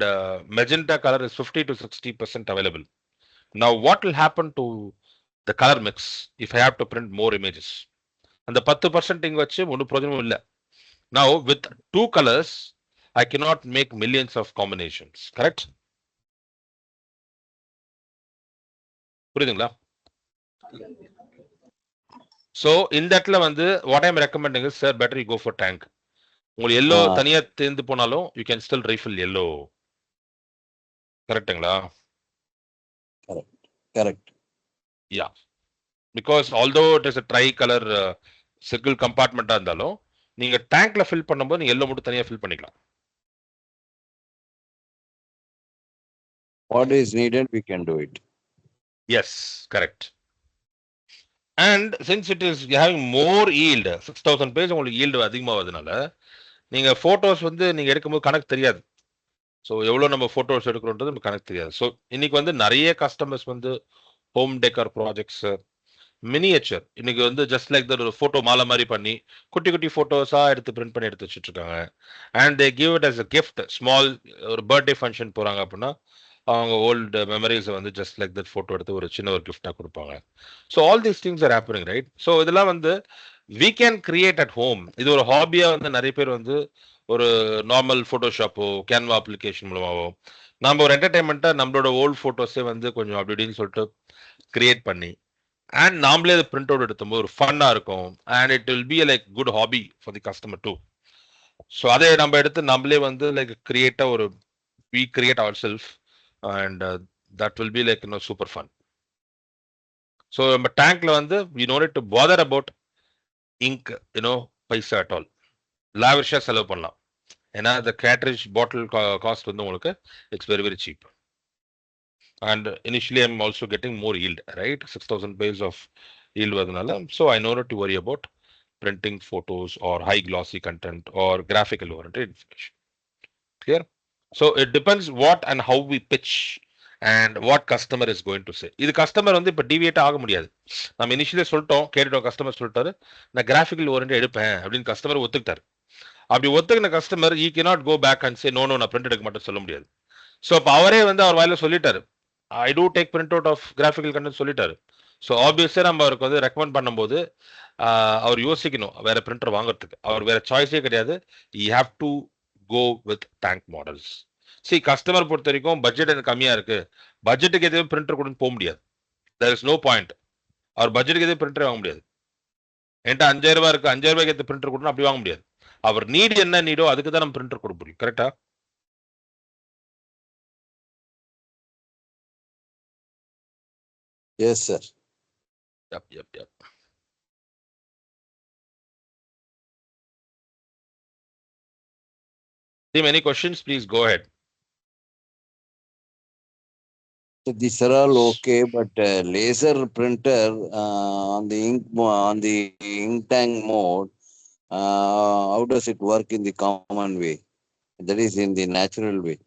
magenta color is 50 to 60% available. Now what will happen to the color mix if I have to print more images? And the 10% இங்க வச்சு ஒன்னும் பிரயோஜனமும் இல்ல. Now with two colors I cannot make millions of combinations. Correct? புரியுதுங்களா? So in thatல வந்து what I am recommending is sir better you go for tank. உங்களுக்கு yellow தனியா தேர்ந்து போனாலும் you can still refill yellow. கரெக்ட்டுங்களா? Correct. Yeah. Because although it is a tri-color circle compartment இருந்தாலும் நீங்க tankல fill பண்ணும்போது நீங்க yellow மட்டும் தனியா fill பண்ணிக்கலாம். What is needed, we can do it. Yes, correct. And since it is having more yield, 6000 page உங்களுக்கு yield அதிகமாவதுனால நீங்க photos வந்து நீங்க எடுக்கும்போது கணக்கு தெரியாது. ஸோ எவ்வளோ நம்ம ஃபோட்டோஸ் எடுக்கிறோன்றது நமக்கு கணக்கு தெரியாது. ஸோ இன்னைக்கு வந்து நிறைய கஸ்டமர்ஸ் வந்து ஹோம் டெக்கர் ப்ராஜெக்ட்ஸ், மினியேச்சர், இன்னைக்கு வந்து ஜஸ்ட் லைக் ஒரு ஃபோட்டோ மாலை மாதிரி பண்ணி குட்டி குட்டி ஃபோட்டோஸாக எடுத்து பிரிண்ட் பண்ணி எடுத்து வச்சுட்டு இருக்காங்க. And they give it as a gift. Small ஒரு பர்த்டே ஃபங்க்ஷன் போகிறாங்க அப்படின்னா அவங்க ஓல்டு மெமரிஸை வந்து ஜஸ்ட் லைக் தட் ஃபோட்டோ எடுத்து ஒரு சின்ன ஒரு கிஃப்டாக கொடுப்பாங்க. So all these things are happening, right? So இதெல்லாம் வந்து we can create at home. இது ஒரு ஹாபியா வந்து நிறைய பேர் வந்து ஒரு நார்மல் ஃபோட்டோஷாப்போ கேன்வா அப்ளிகேஷன் மூலமாவோ நம்ம ஒரு என்டர்டைன்மெண்ட்டா நம்மளோட ஓல்டு ஃபோட்டோஸே வந்து கொஞ்சம் அப்படி இப்படின்னு சொல்லிட்டு கிரியேட் பண்ணி அண்ட் நாமளே அதை பிரிண்ட் அவுட் எடுத்தும்போது ஒரு ஃபன்னா இருக்கும். And it will be like good hobby for the customer too. So அதை நம்ம எடுத்து நம்மளே வந்து லைக் கிரியேட்டா ஒரு we create ourselves and that will be like super fun. So நம்ம டேங்க்ல வந்து we no need to bother about ink, paisa at all. லாவிஷா செலவு பண்ணலாம். ஏன்னா the cartridge bottle cost வந்து உங்களுக்கு it's very very cheap. And initially I'm also getting more yield, right? 6,000 pages of yield vadunala. So I no need to worry about printing photos or high glossy content or graphical oriented information. Clear? So it depends what and how we pitch and what customer is going to say. இது customer வந்து இப்ப deviate ஆக முடியாது. நம்ம இனிஷியலே சொல்லிட்டோம், கேட்டுட்டோம், customer சொல்லிட்டாரு நான் graphical orient எடுப்பேன் அப்படின்னு கஸ்டமர் ஒத்துக்கிட்டாரு. அப்படி ஒத்துக்கின customer he cannot go back and say no நான் பிரிண்ட் எடுக்க மாட்டேன்னு சொல்ல முடியாது. ஸோ அப்போ அவரே வந்து அவர் வாயில சொல்லிட்டாரு, I do take print out of graphical content சொல்லிட்டாரு. ஸோ ஆப்வியஸாக நம்ம அவருக்கு வந்து ரெக்கமெண்ட் பண்ணும்போது அவர் யோசிக்கணும் வேற பிரிண்டர் வாங்குறதுக்கு. அவர் வேற சாய்ஸே கிடையாது. You have to go with tank models. See customer பொறுத்த வரைக்கும் பட்ஜெட் எனக்கு கம்மியா இருக்கு, பட்ஜெட்டுக்கு எதுவும் பிரிண்டர் கூட போக முடியாது. There is no point. அவர் பட்ஜெட்டுக்கு எதுவும் பிரிண்டர் வாங்க முடியாது. என்கிட்ட 5,000 ரூபாய் இருக்கு, 5,000 ரூபாய்க்கு எது பிரிண்டர் கொடுக்கணும் அப்படி வாங்க முடியாது. அவர் நீடு என்ன நீடோ அதுக்கு தான் நம்ம பிரிண்டர் கொடுக்க முடியும். கரெக்டா? Yes, sir. Yep. Team, any questions? Please go ahead. So these are all okay, but laser printer on the ink tank mode, how does it work in the common way? That is in the natural way.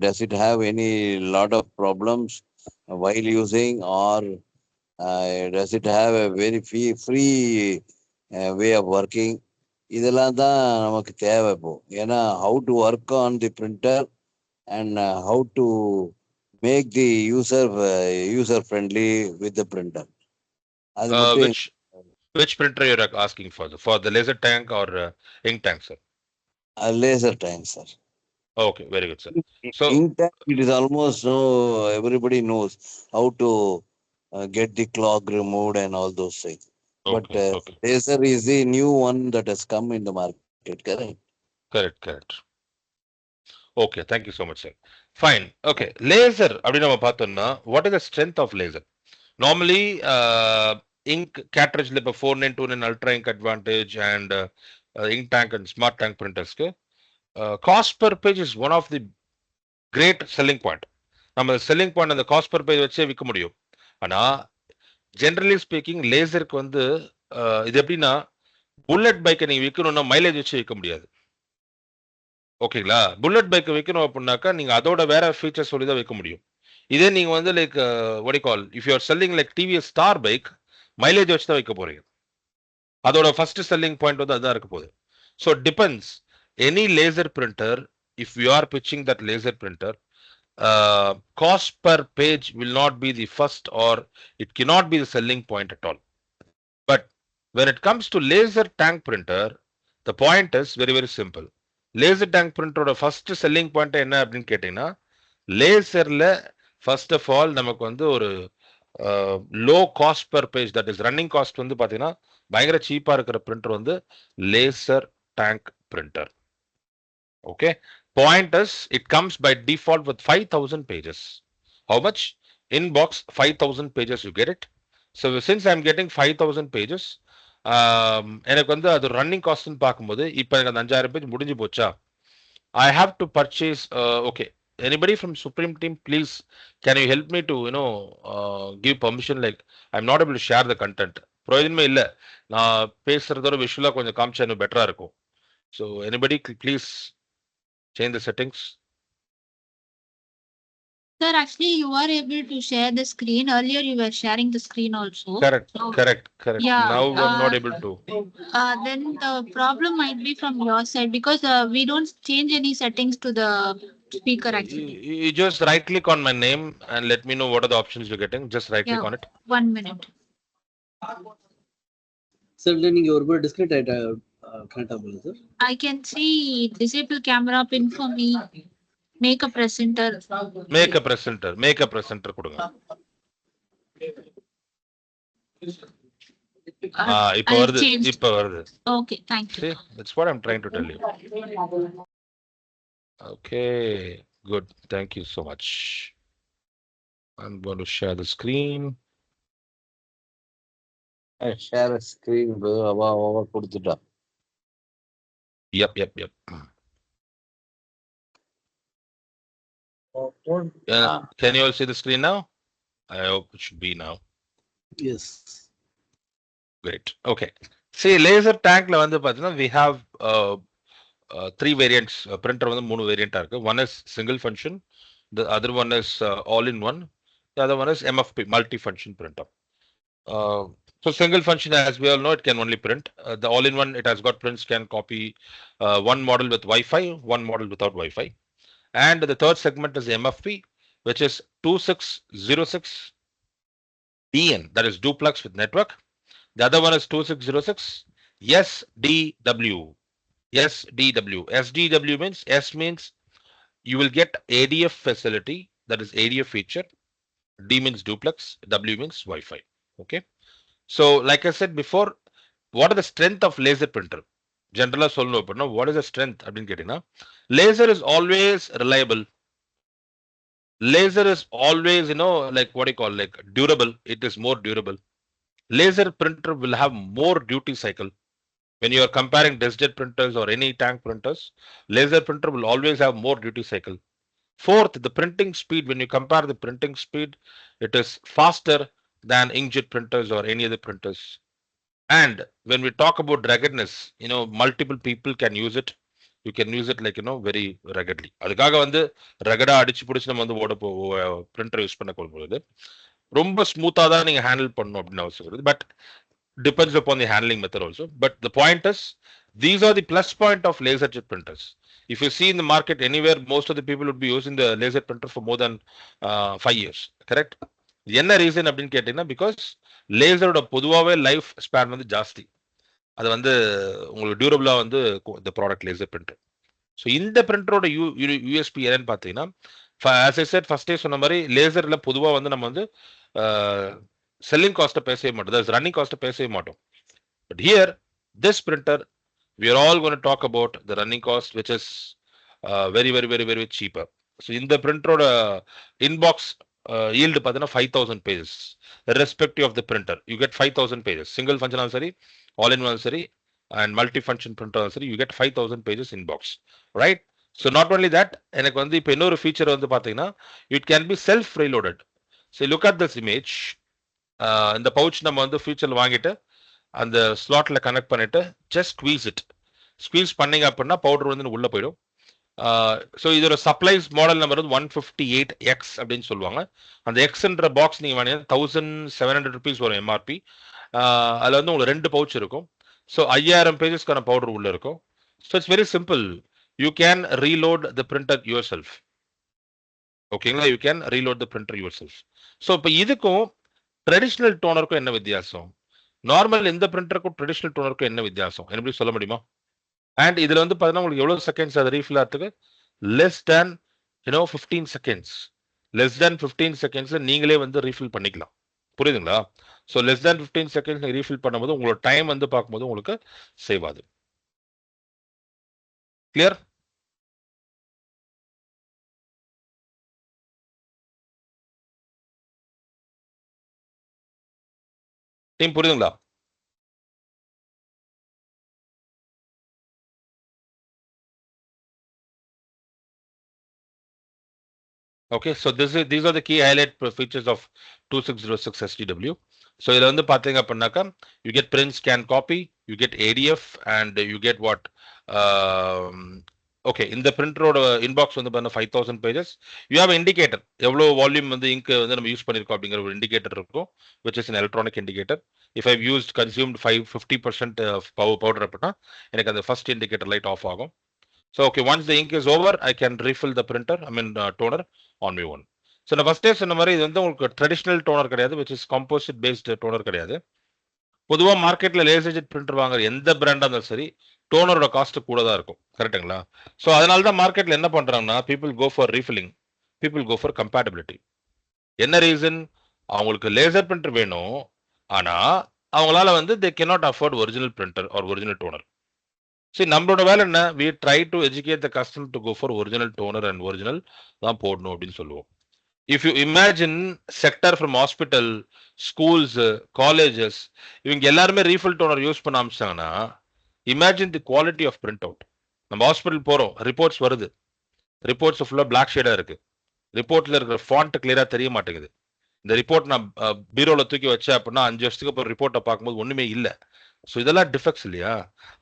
Does it have any lot of problems while using, or does it have a very free way of working? இதெல்லாம் தான் நமக்கு தேவை இப்போ. ஏன்னா how to work on the printer and how to make the user friendly with the printer. Which printer you're asking for the laser tank or ink tank, sir? Laser tank, sir. Okay, very good, sir. So ink tank, it is almost everybody knows how to get the clog removed and all those things. okay, But laser is the new one that has come in the market, correct? Correct. Okay, thank you so much, sir. Fine. Okay, laser அப்படி நம்ம பார்த்தோம்னா what is the strength of laser? Normally ink cartridge ல இப்போ 4929 ultra ink advantage and ink tank and smart tank printers க்கு cost per page is one of the great selling point. நம்ம selling point அந்த cost per page வச்சே விற்க முடியும். ஆனா generally speaking லேசருக்கு வந்து இது எப்படின்னா புல்லட் பைக்கை நீங்க விற்கணும்னா மைலேஜ் வச்சு விற்க முடியாது. ஓகேங்களா? புல்லட் பைக்கை விற்கணும் அப்படின்னாக்கா நீங்க அதோட வேற ஃபீச்சர்ஸ் சொல்லி தான் விற்க முடியும். இதே நீங்க வந்து like what you call if you are selling like TVS star bike mileage வச்சு தான் விற்க போறீங்க. அதோட ஃபர்ஸ்ட் செல்லிங் பாயிண்ட் வந்து அதான் இருக்க போகுது. So depends any laser printer if you are pitching that laser printer cost per page will not be the first or it cannot be the selling point at all. But when it comes to laser tank printer, the point is very simple. Laser tank printer oda first selling point enna appdin kettingna laser la first of all namakku vandu oru low cost per page, that is running cost vandu pathina பயங்கர cheap-ஆ இருக்கிற printer vandu laser tank printer. Okay, point is it comes by default with 5,000 pages. How much? In box 5,000 pages you get it. So since I'm getting 5,000 pages, எனக்கு வந்து அது running காஸ்ட்னு பார்க்கும்போது இப்போ எனக்கு அந்த 5,000 page முடிஞ்சு போச்சா, I have to purchase okay, anybody from Supreme team please can you help me to give permission, like I'm not able to share the content. பிரயோஜனமே இல்லை, நான் பேசுறதோட விஷுவலாக கொஞ்சம் காமிச்சா இன்னும் பெட்டராக இருக்கும். So anybody please change the settings. Sir, actually, you are able to share the screen. Earlier, you were sharing the screen also. Correct. Yeah, Now I'm not able to. Then the problem might be from your side because we don't change any settings to the speaker actually. You just right click on my name and let me know what are the options you're getting. Just right click on it. 1 minute. Sir, நீங்க ஒரு கூட discrete ஆயிட்டா connect ஆகல sir. I can see disable camera pin for me. Make a presenter கொடுங்க. இப்போ வருது. Okay, thank you. See, that's what I'm trying to tell you. Okay, good. Thank you so much. I'm going to share the screen. I share a screen over கொடுத்துட்டா. Yep. Can you all see the screen now? I hope it should be now. Yes. Great. Okay. See, laser tankல வந்து பார்த்தீங்கன்னா we have three variants. Printer வந்து மூணு variant இருக்கு. One is single function. The other one is all in one. The other one is MFP, multi-function printer. So single function, as we all know, it can only print. The all in one, it has got prints, can copy one model with Wi-Fi, one model without Wi-Fi. And the third segment is MFP, which is 2606 DN, that is duplex with network. The other one is 2606 SDW. SDW. SDW means S means you will get ADF facility, that is ADF feature. D means duplex, W means Wi-Fi. Okay. So, like I said before, what are the strength of laser printer? General சொல்லணும் அப்படின்னா what is the strength அப்படின்னு கேட்டீங்கன்னா laser is always reliable. Laser is always, like what do you call, like durable. It is more durable. Laser printer will have more duty cycle. When you are comparing diskjet printers or any tank printers, laser printer will always have more duty cycle. Fourth, the printing speed, when you compare the printing speed, it is faster than inkjet printers or any other printers. And when we talk about ruggedness, multiple people can use it. You can use it like, very ruggedly. அதுக்காக வந்து ரகடா அடிச்சு பிடிச்சு நம்ம வந்து printer use பண்ண போகும்போது ரொம்ப ஸ்மூத்தா தான் நீங்க ஹேண்டில் பண்ணணும் அப்படின்னு அவசியம் வருது. But depends upon the handling method also. But the point is, these are the plus point of laser jet printers. If you see in the market anywhere, most of the people would be using the laser printer for more than 5 years. Correct? என்ன reason அப்படின்னு கேட்டீங்கன்னா because லேசரோட பொதுவாகவே life span வந்து ஜாஸ்தி. அது வந்து உங்களுக்கு டியூரபிளா வந்து இந்த ப்ராடக்ட் லேசர் பிரிண்டர். ஸோ இந்த பிரிண்டரோட யூஎஸ்பி என்னன்னு பார்த்தீங்கன்னா as I said ஃபர்ஸ்டே சொன்ன மாதிரி லேசர்ல பொதுவாக வந்து நம்ம வந்து செல்லிங் காஸ்ட்டை பேசவே மாட்டோம், ரன்னிங் காஸ்ட்டை பேசவே மாட்டோம். But here this printer we are all going to talk about the running cost, which is very, very, very, very cheaper. So in the printer inbox yield பார்த்தீங்கன்னா 5000 pages irrespective of the printer. You get 5000 pages. Single function சரி, all in one சரி, and multi-function printer சரி, you get 5000 pages inbox. Right? So not only that, எனக்கு வந்து இப்போ இன்னொரு feature வந்து பார்த்தீங்கன்னா it can be self reloaded. So look at this image. இந்த பவுச் நம்ம வந்து ஃபியூச்சர்ல வாங்கிட்டு அந்த ஸ்லாட்ல கனெக்ட் பண்ணிட்டு ஜஸ்ட் ஸ்குவீஸ் பண்ணீங்க அப்படின்னா பவுடர் வந்து உள்ள போயிடும். ஸோ இதோட சப்ளைஸ் மாடல் நம்பர் வந்து 158X அப்படின்னு சொல்லுவாங்க. அந்த எக்ஸ்ன்ற பாக்ஸ் நீங்க வாங்கினா 1700 rupees வரும் எம்ஆர்பி. அதில் வந்து உங்களுக்கு 2 பவுச் இருக்கும். ஸோ 5000 பேஜஸ்க்கான பவுடர் உள்ள இருக்கும். So it's very simple. You can reload the printer yourself. ஓகேங்களா? You can reload the printer yourself. So இப்போ இதுக்கும் ட்ரெடிஷ்னல் டோனருக்கும் என்ன வித்தியாசம்? நார்மல் இந்த பிரிண்டருக்கும் ட்ரெடிஷ்னல் டோனருக்கும் என்ன வித்தியாசம் எப்படி சொல்ல முடியுமா? அண்ட் இதுல வந்து பார்த்தீங்கன்னா உங்களுக்கு எவ்வளவு செகண்ட்ஸ் அது ரீஃபில் ஆகிறதுக்கு less than 15 seconds. Less than 15 seconds நீங்களே வந்து ரீஃபில் பண்ணிக்கலாம். புரியுதுங்களா? So less than 15 seconds refill பண்ணும்போது உங்களோட டைம் வந்து பார்க்கும்போது உங்களுக்கு சேவ் ஆகுது. கிளியர்? டீம் புரியுதுங்களா? Okay, so these are the key highlight features of 2606 SDW. So இதுல வந்து பாத்தீங்க அப்படின்னாக்கா you get print, scan, copy, you get ADF, and you get what? Okay, இந்த பிரிண்டரோட இன்பாக்ஸ் வந்து பார்த்தீங்கன்னா 5000 pages. You have indicator, எவ்வளோ volume வந்து இங்க் வந்து நம்ம யூஸ் பண்ணிருக்கோம் அப்படிங்கிற ஒரு இண்டிகேட்டர் இருக்கும், which is an electronic indicator. If I've consumed 50% of powder அப்படின்னா எனக்கு அந்த ஃபர்ஸ்ட் இண்டிகேட்டர் லைட் ஆஃப் ஆகும். So okay, once the ink is over, I can refill the printer, toner on my own. So நான் ஃபர்ஸ்டே சொன்ன மாதிரி இது வந்து உங்களுக்கு ட்ரெடிஷ்னல் டோனர் கிடையாது, which is composite based toner கிடையாது. பொதுவாக மார்க்கெட்ல லேசர் ஜெட் பிரிண்டர் வாங்குற எந்த பிராண்டா இருந்தாலும் சரி டோனரோட காஸ்ட் கூட தான் இருக்கும். கரெக்டுங்களா? ஸோ அதனால தான் மார்க்கெட்ல என்ன பண்றாங்கன்னா people go for refilling, people go for compatibility. என்ன ரீசன்? அவங்களுக்கு லேசர் பிரிண்டர் வேணும், ஆனா அவங்களால வந்து they cannot afford original printer or original toner. சரி, நம்மளோட வேலை என்ன? we try to educate the customer to go for original toner and original தான் போடணும் அப்படின்னு சொல்லுவோம். If you imagine sector from hospital, schools, colleges, இவங்க எல்லாருமே ரீஃபில் டோனர் யூஸ் பண்ண ஆரம்பிச்சாங்கன்னா imagine the quality of print out. நம்ம ஹாஸ்பிட்டல் போறோம், reports வருது, ரிப்போர்ட்ஸ் ஃபுல்லா பிளாக் ஷேடா இருக்கு. ரிப்போர்ட்ல இருக்கிற ஃபாண்ட் கிளியரா தெரிய மாட்டேங்குது. இந்த ரிப்போர்ட் நான் பீரோல தூக்கி வச்சேன் அப்படின்னா 5 வருஷத்துக்கு அப்புறம் ரிப்போர்ட்டை பார்க்கும்போது ஒண்ணுமே இல்ல. ஸோ இதெல்லாம் டிஃபெக்ட்ஸ் இல்லையா?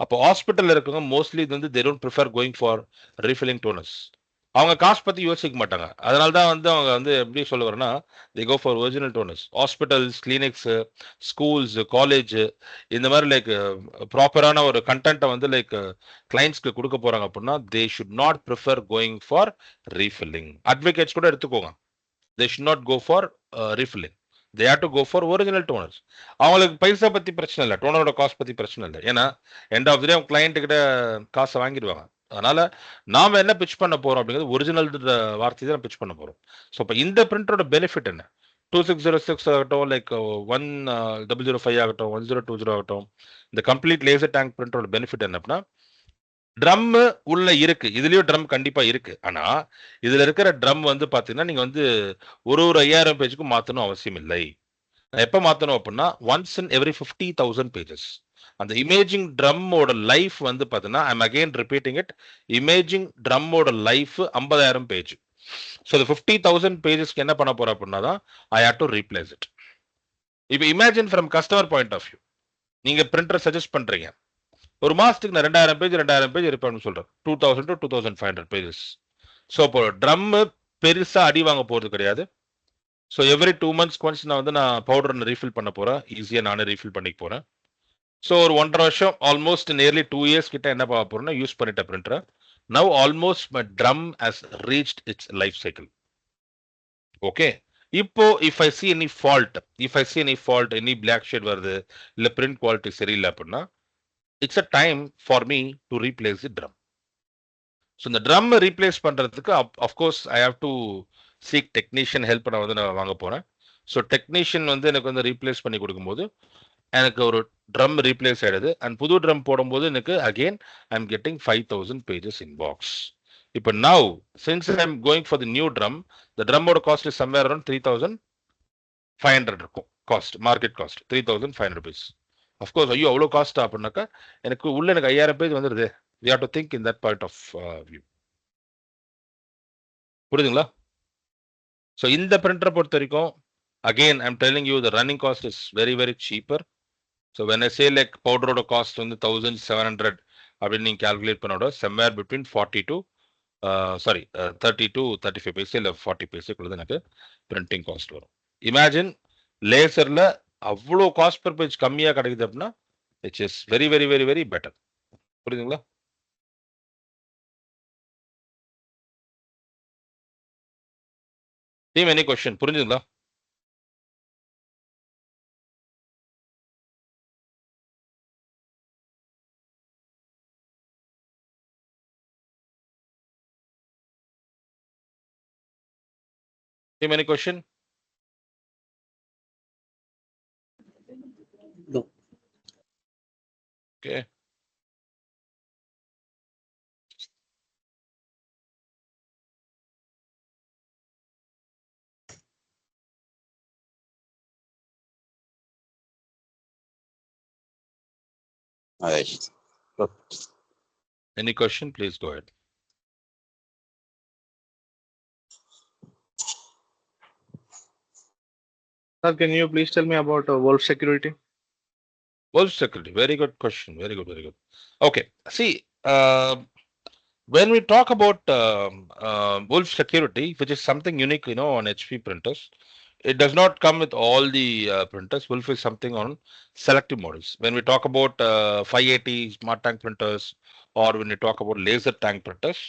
அப்போ ஹாஸ்பிட்டல்ல இருக்கவங்க மோஸ்ட்லி இது வந்து they don't prefer going for refilling donors. அவங்க காசு பத்தி யோசிக்க மாட்டாங்க. அதனால தான் வந்து அவங்க வந்து எப்படி சொல்ல வரேன்னா they go for original toners. Hospitals, clinics, schools, college இந்த மாதிரி லைக் ப்ராப்பரான ஒரு கண்டென்ட்டை வந்து லைக் கிளைண்ட்ஸ்க்கு கொடுக்க போறாங்க அப்படின்னா they should not prefer going for refilling. Advocates கூட எடுத்துக்கோங்க. they should not go for refilling. They have to go for original toners. அவங்களுக்கு பைசா பத்தி பிரச்சனை இல்லை, டோனரோட காஸ்ட் பத்தி பிரச்சனை இல்லை. ஏன்னா end of the day client கிட்ட காசை வாங்கிடுவாங்க. அதனால நாம என்ன பிச் பண்ண போறோம் அப்படிங்கிறது ஒரிஜினல் வார்த்தை தான் பிச் பண்ண போறோம். ஸோ இப்போ இந்த பிரிண்டரோட பெனிஃபிட் என்ன? 2606 ஆகட்டும், லைக் 1005 ஆகட்டும், 1020 ஆகட்டும், இந்த கம்ப்ளீட் லேசர் டேங்க் பிரிண்டரோட பெனிஃபிட் என்ன அப்படின்னா ட்ரம் உள்ள இருக்கு. இதுலயும் ட்ரம் கண்டிப்பா இருக்கு. ஆனா இதுல இருக்கிற ட்ரம் வந்து பாத்தீங்கன்னா நீங்க வந்து ஒரு 5000 பேஜுக்கும் மாத்தணும் அவசியம் இல்லை. எப்ப மாத்தணும் அப்படின்னா ஒன்ஸ் இன் எவ்ரி 50,000 பேஜஸ். அந்த இமேஜிங் ட்ரம்மோட லைஃப் வந்து பாத்தீங்கன்னா I'm again repeating it, imaging ட்ரம்மோட லைஃப் 50,000 பேஜ். ஸோ இந்த 50,000 பேஜஸ்க்கு என்ன பண்ண போறோம் அப்படின்னா தான் I have to replace it. இப்போ imagine from customer point of view, நீங்க பிரிண்டர் சஜஸ்ட் பண்றீங்க, ஒரு மாசத்துக்கு நான் 2000 பேஜ் இருப்பேன்னு சொல்றேன். 2000 to 2500 பேஜஸ். ஸோ இப்போ ட்ரம் பெருசா அடி வாங்க போறது கிடையாது. ஸோ எவ்ரி 2 months ஒன்ஸ் நான் வந்து நான் பவுடர் ரீஃபில் பண்ண போறேன். ஈஸியா நானே ரீஃபில் பண்ணிக்க போறேன். ஸோ ஒரு 1.5 வருஷம், ஆல்மோஸ்ட் நியர்லி 2 years கிட்ட என்ன பார்க்க போறேன்னா யூஸ் பண்ணிட்ட பிரிண்டரை. Now almost my drum has reached its life cycle. Okay, இப்போ if I see any fault, any black shade வருது, இல்ல பிரிண்ட் குவாலிட்டி சரியில்லை அப்படின்னா it's a time for me to replace the drum. So இந்த drum replace பண்றதுக்கு of course I have to seek technician help நான் வந்து நான் வாங்க போறேன். ஸோ டெக்னீஷியன் வந்து எனக்கு வந்து ரீப்ளேஸ் பண்ணி கொடுக்கும்போது எனக்கு ஒரு ட்ரம் ரீப்ளேஸ் ஆயிடுது. அண்ட் புது ட்ரம் போடும்போது எனக்கு again I am getting 5000 pages in box. இப்போ now since I am going for the new drum, the ட்ரம்மோட காஸ்ட் இஸ் சம்வேர் அரௌண்ட் 3500 இருக்கும். Cost, market cost 3500 page. Of course ஐயோ அவ்வளோ காஸ்ட் அப்படின்னாக்கா எனக்கு உள்ள எனக்கு 5000 பேஜ் வந்துடுது. We have to think in that point of view. புரியுதுங்களா? ஸோ இந்த பிரிண்டரை பொறுத்த வரைக்கும் again I am telling you the running cost is very very cheaper. So when I say like பவுடரோட காஸ்ட் வந்து 1700 அப்படின்னு நீங்கள் கால்குலேட் பண்ணோட செம்வேர் பிட்வீன் 30 to 35 பைசா இல்லை 40 பைசாக்குள்ள எனக்கு பிரிண்டிங் காஸ்ட் வரும். இமேஜின் லேசர்ல அவ்வளோ காஸ்ட் பர் பேஜ் கம்மியாக கிடைக்குது அப்படின்னா it's is very very very very better. புரியுதுங்களா? Team any question? புரிஞ்சுங்களா? Team any question? No. Okay. Right. Any question? Please go ahead. Sir, can you please tell me about Wolf Security? Wolf Security, very good question. Very good, very good. Okay, see, when we talk about Wolf Security, which is something unique, you know, on HP printers, it does not come with all the printers. Wolf is something on selective models. When we talk about 580 smart tank printers, or when we talk about laser tank printers,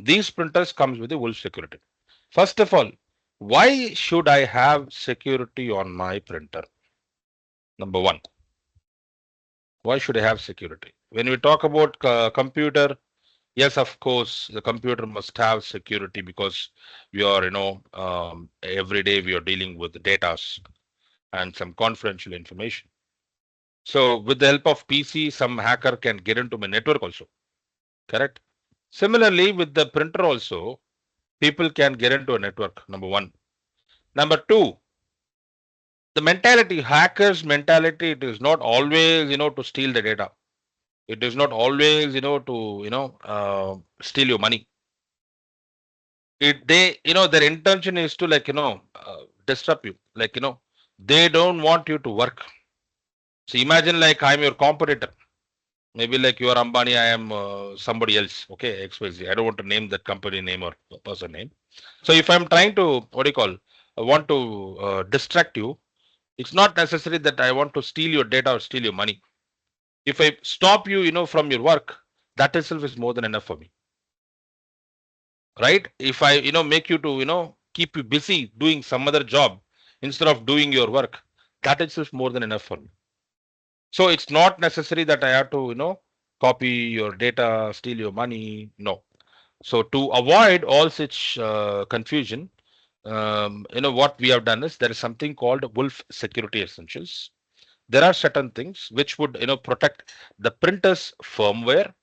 these printers comes with the Wolf Security. First of all, why should I have security on my printer? Number one, why should I have security? When we talk about computer, yes, of course, the computer must have security because we are, you know, every day we are dealing with data and some confidential information. So with the help of PC, some hacker can get into my network also. Correct? Similarly, with the printer also, people can get into a network, number one. Number two, the mentality, hackers mentality, it is not always, you know, to steal the data. It is not always, you know, to, you know, steal your money. they, their intention is to disrupt you. They don't want you to work. So imagine I'm your competitor. Maybe you are Ambani, I am somebody else. Okay, XYZ. I don't want to name that company name or person name. So if I'm trying to, want to distract you, it's not necessary that I want to steal your data or steal your money. If I stop you, from your work, that itself is more than enough for me. Right? If I, make you to, keep you busy doing some other job instead of doing your work, that itself more than enough for me. So it's not necessary that I have to, copy your data, steal your money. No. So to avoid all such confusion, what we have done is there is something called Wolf Security Essentials. There are certain things which would, protect the printer's firmware.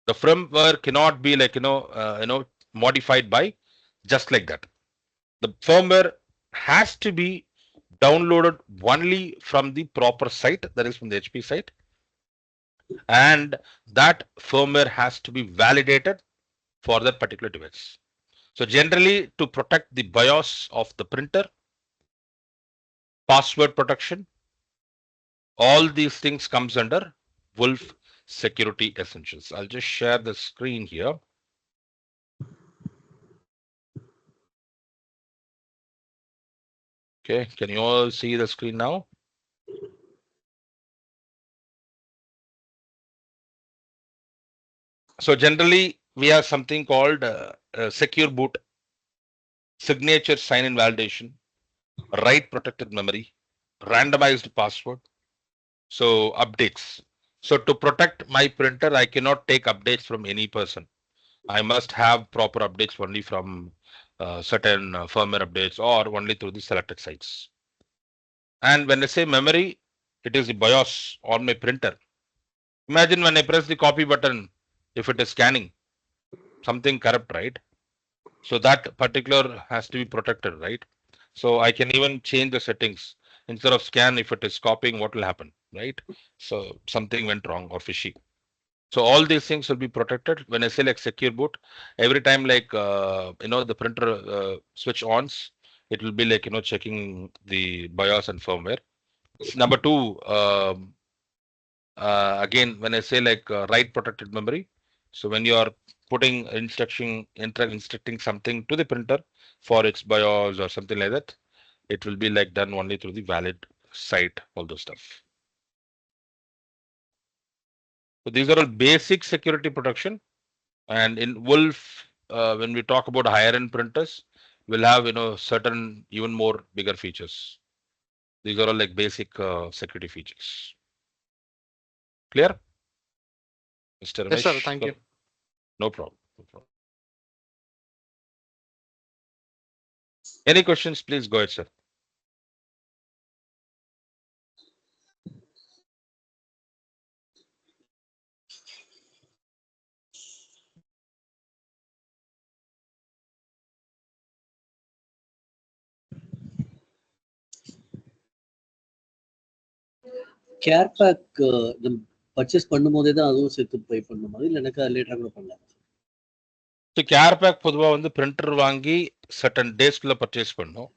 The firmware cannot be modified by just like that. The firmware has to be downloaded only from the proper site, that is from the HP site, and that firmware has to be validated for that particular device. So generally, to protect the BIOS of the printer, password protection, all these things comes under Wolf Security Essentials. I'll just share the screen here. Okay, can you all see the screen now? So generally, we have something called secure boot, signature sign-in validation, write protected memory, randomized password. So updates. So to protect my printer, I cannot take updates from any person. I must have proper updates only from certain firmware updates or only through the selected sites. And when I say memory, it is the BIOS on my printer. Imagine when I press the copy button, if it is scanning, something corrupt, right? So that particular has to be protected, right? So I can even change the settings. Instead of scan, if it is copying, what will happen, right? So something went wrong or fishy. So all these things will be protected. When I say secure boot, every time the printer switch ons, it will be checking the BIOS and firmware. Number two, again, when I say write protected memory, so when you are putting instructing something to the printer for its BIOS or something like that, it will be done only through the valid site, all those stuff. So these are all basic security protection. And in Wolf, when we talk about higher end printers, we'll have certain even more bigger features. These are all basic security features. Clear, Mr. Ramesh? Yes, sir. Thank you. No problem. No problem. Any questions? Please go ahead, sir. Care pack நம்ம purchase பண்ணும்போதே தான் அதுவும் சேர்த்து பே பண்ணுமா இல்லை எனக்கு அது லேட்டராக கூட பண்ணலாம்? ஸோ கேர் பேக் பொதுவாக வந்து பிரிண்டர் வாங்கி சர்டன் டேஸ்க்குள்ள பர்ச்சேஸ் பண்ணும்.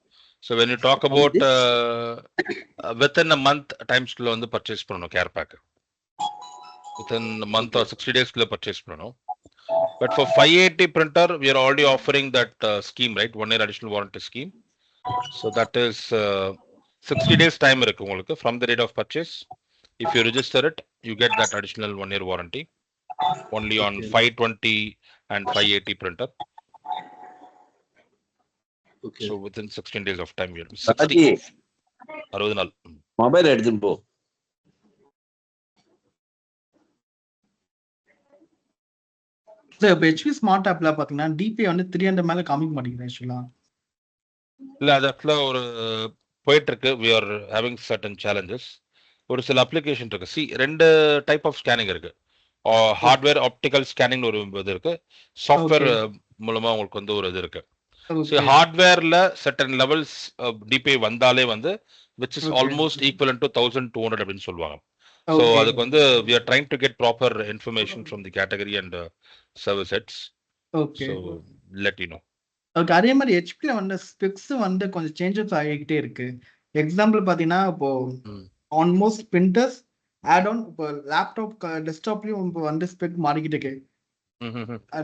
So when you talk about within a month டைம்ஸ்க்குள்ள வந்து பர்ச்சேஸ் பண்ணணும் care pack. Within month or 60 daysக்குள்ள பர்ச்சேஸ் பண்ணணும். But for 580 printer, we are already offering that scheme, right? 1 year additional warranty scheme. So that is 60 days time இருக்கு உங்களுக்கு from the date of purchase. If you register it, you get that additional 1 year warranty only on 520 and 580 printer. Okay. So within 16 days of time, you're 60 நாள். Mobile எடுத்துன்னு போ. Sir இப்போ HP smart ஆப்ல பாத்தீங்கன்னா DP வந்து 300 மேல காமிக்க மாட்டேங்குது ஆக்சுவலா. இல்ல அது ஆக்சுவலா ஒரு போயிட்டு இருக்கு. we are having certain challenges. ஒரு சில அப்ளிகேஷன் இருக்கு. சி ரெண்டு டைப் ஆஃப் ஸ்கேனிங் இருக்கு. ஹார்ட்வேர் ஆப்டிக்கல் ஸ்கேனிங் ஒரு இது இருக்கு. சாஃப்ட்வேர் மூலமா உங்களுக்கு வந்து ஒரு இது இருக்கு. ஹார்ட்வேர்ல certain levels டிபி வந்தாலே வந்து which is almost equivalent to 1200 அப்படின்னு சொல்லுவாங்க. So அதுக்கு வந்து we are trying to get proper information from the category and service heads. Okay. So let you know. Okay. அதே மாதிரி ஹெச்பில வந்து ஸ்பெக்ஸ் வந்து கொஞ்சம் சேஞ்சஸ் ஆகிக்கிட்டே இருக்கு. எக்ஸாம்பிள் பார்த்தீங்கன்னா இப்போ ஆல்மோஸ்ட் பிரிண்டர்ஸ் ஆட் ஆன் இப்போ லேப்டாப் டெஸ்க்டாப்லயும் இப்போ வந்து ஸ்பெக் மாறிக்கிட்டு இருக்கு.